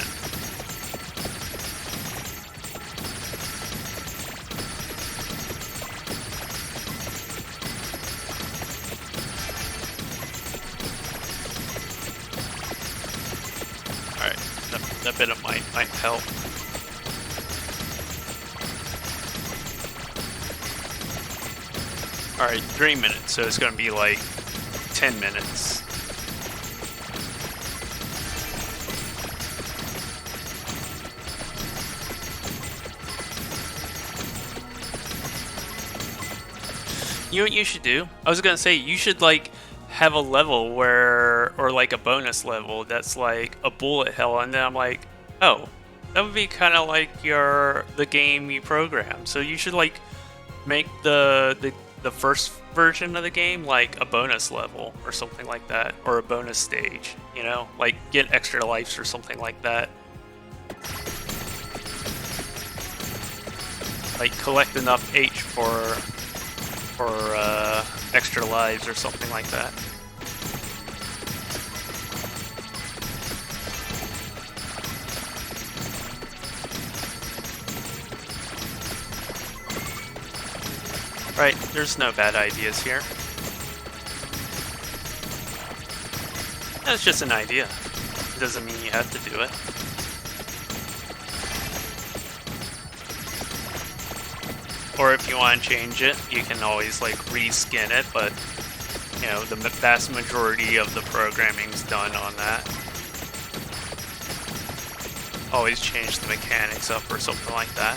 Alright, that bit of might help. Alright, 3 minutes, so it's gonna be like 10 minutes. You know what you should do? I was gonna say, you should like have a level where, or like a bonus level that's like a bullet hell, and then I'm like, oh, that would be kind of like the game you program. So you should like make the first version of the game like a bonus level or something like that, or a bonus stage. You know, like get extra lives or something like that. Like collect enough H for extra lives or something like that. Right, there's no bad ideas here. That's just an idea. It doesn't mean you have to do it. Or if you want to change it, you can always like reskin it, but you know, the vast majority of the programming's done on that. Always change the mechanics up or something like that.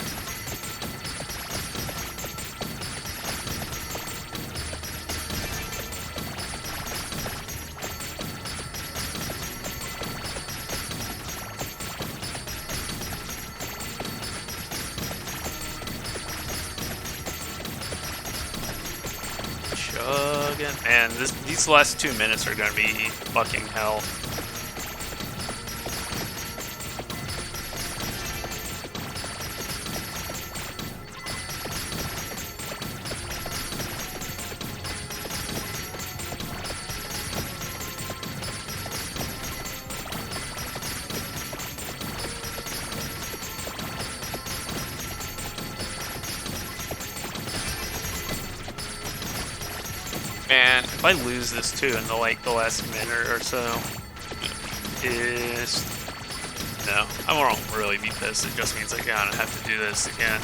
And these last 2 minutes are gonna be fucking hell. And if I lose this too in the last minute or so, is no, I won't really be pissed. It just means I gotta have to do this again.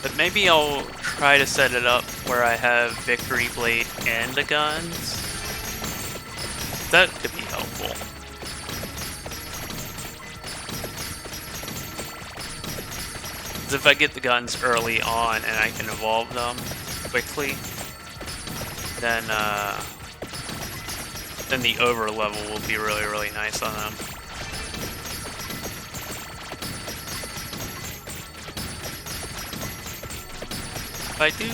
But maybe I'll try to set it up where I have Victory Blade and the guns. That could be helpful. Because if I get the guns early on and I can evolve them quickly, then the over level will be really, really nice on them. I do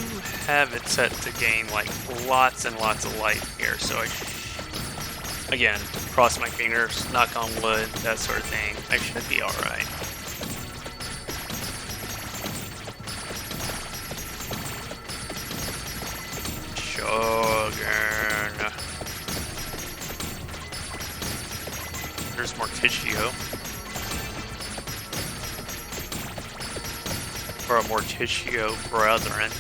have it set to gain like lots and lots of life here, so again, Cross my fingers, knock on wood, that sort of thing. I should be alright. Shogun. There's more Tishio. Or a Morticio brethren.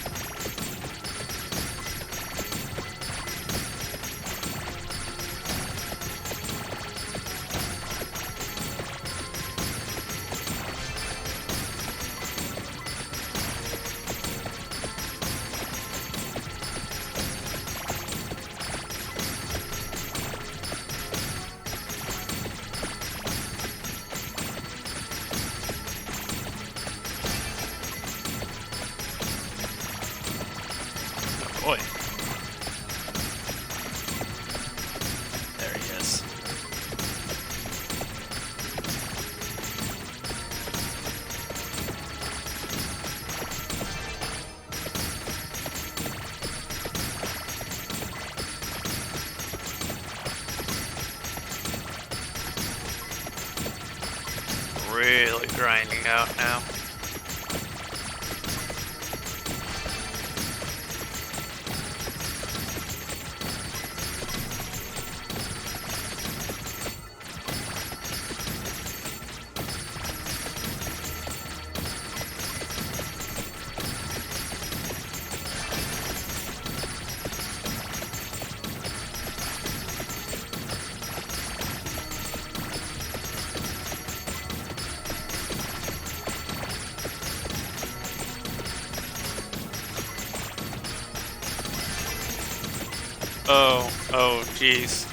Boy. There he is. Really grinding out now. Oh, jeez.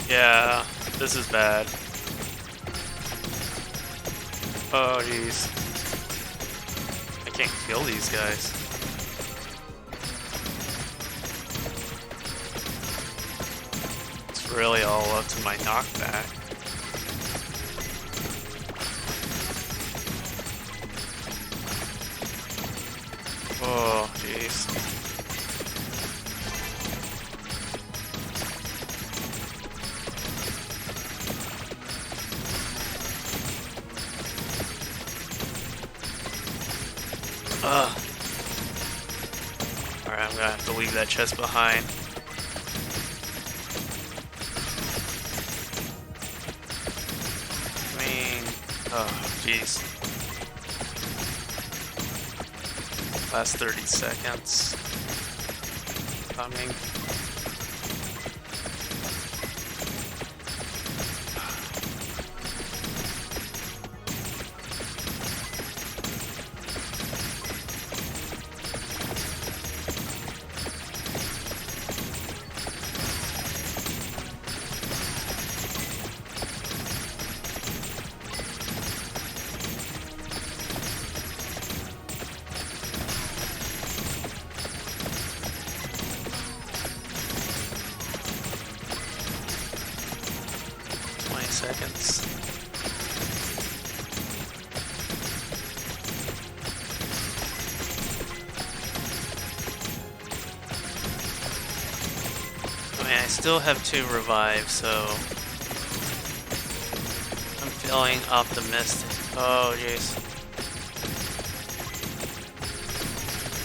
Yeah, this is bad. Oh, jeez. I can't kill these guys. It's really all up to my knockback. Oh, jeez. Alright, I'm gonna have to leave that chest behind. I mean, oh, jeez. Last 30 seconds. Coming. Seconds. I mean, I still have 2 revives, so I'm feeling optimistic. Oh, jeez.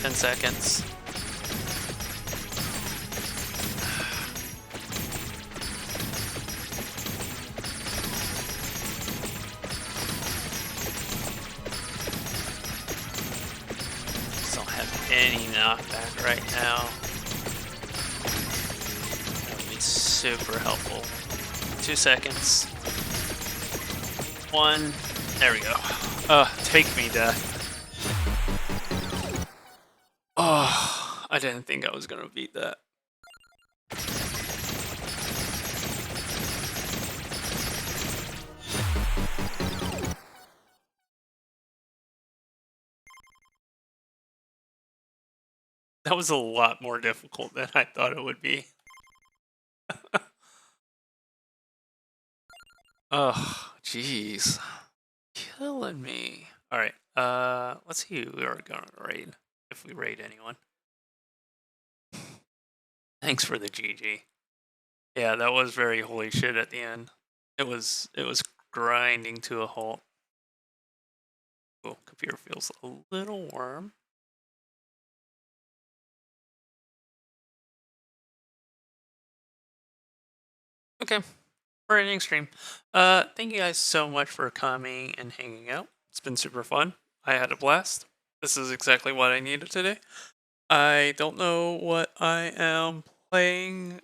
10 seconds. Any knockback right now. That would be super helpful. 2 seconds. 1. There we go. Take me, death. Oh, I didn't think I was gonna beat that. That was a lot more difficult than I thought it would be. Oh, jeez. Killing me. Alright, let's see who we are gonna raid. If we raid anyone. Thanks for the GG. Yeah, that was very holy shit at the end. It was grinding to a halt. Oh, computer feels a little warm. Okay, we're ending stream. Thank you guys so much for coming and hanging out. It's been super fun. I had a blast. This is exactly what I needed today. I don't know what I am playing.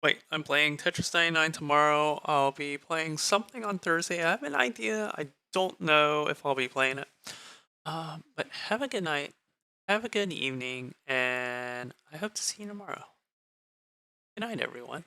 Wait, I'm playing Tetris 99 tomorrow. I'll be playing something on Thursday. I have an idea. I don't know if I'll be playing it. But have a good night. Have a good evening, and I hope to see you tomorrow. Good night, everyone.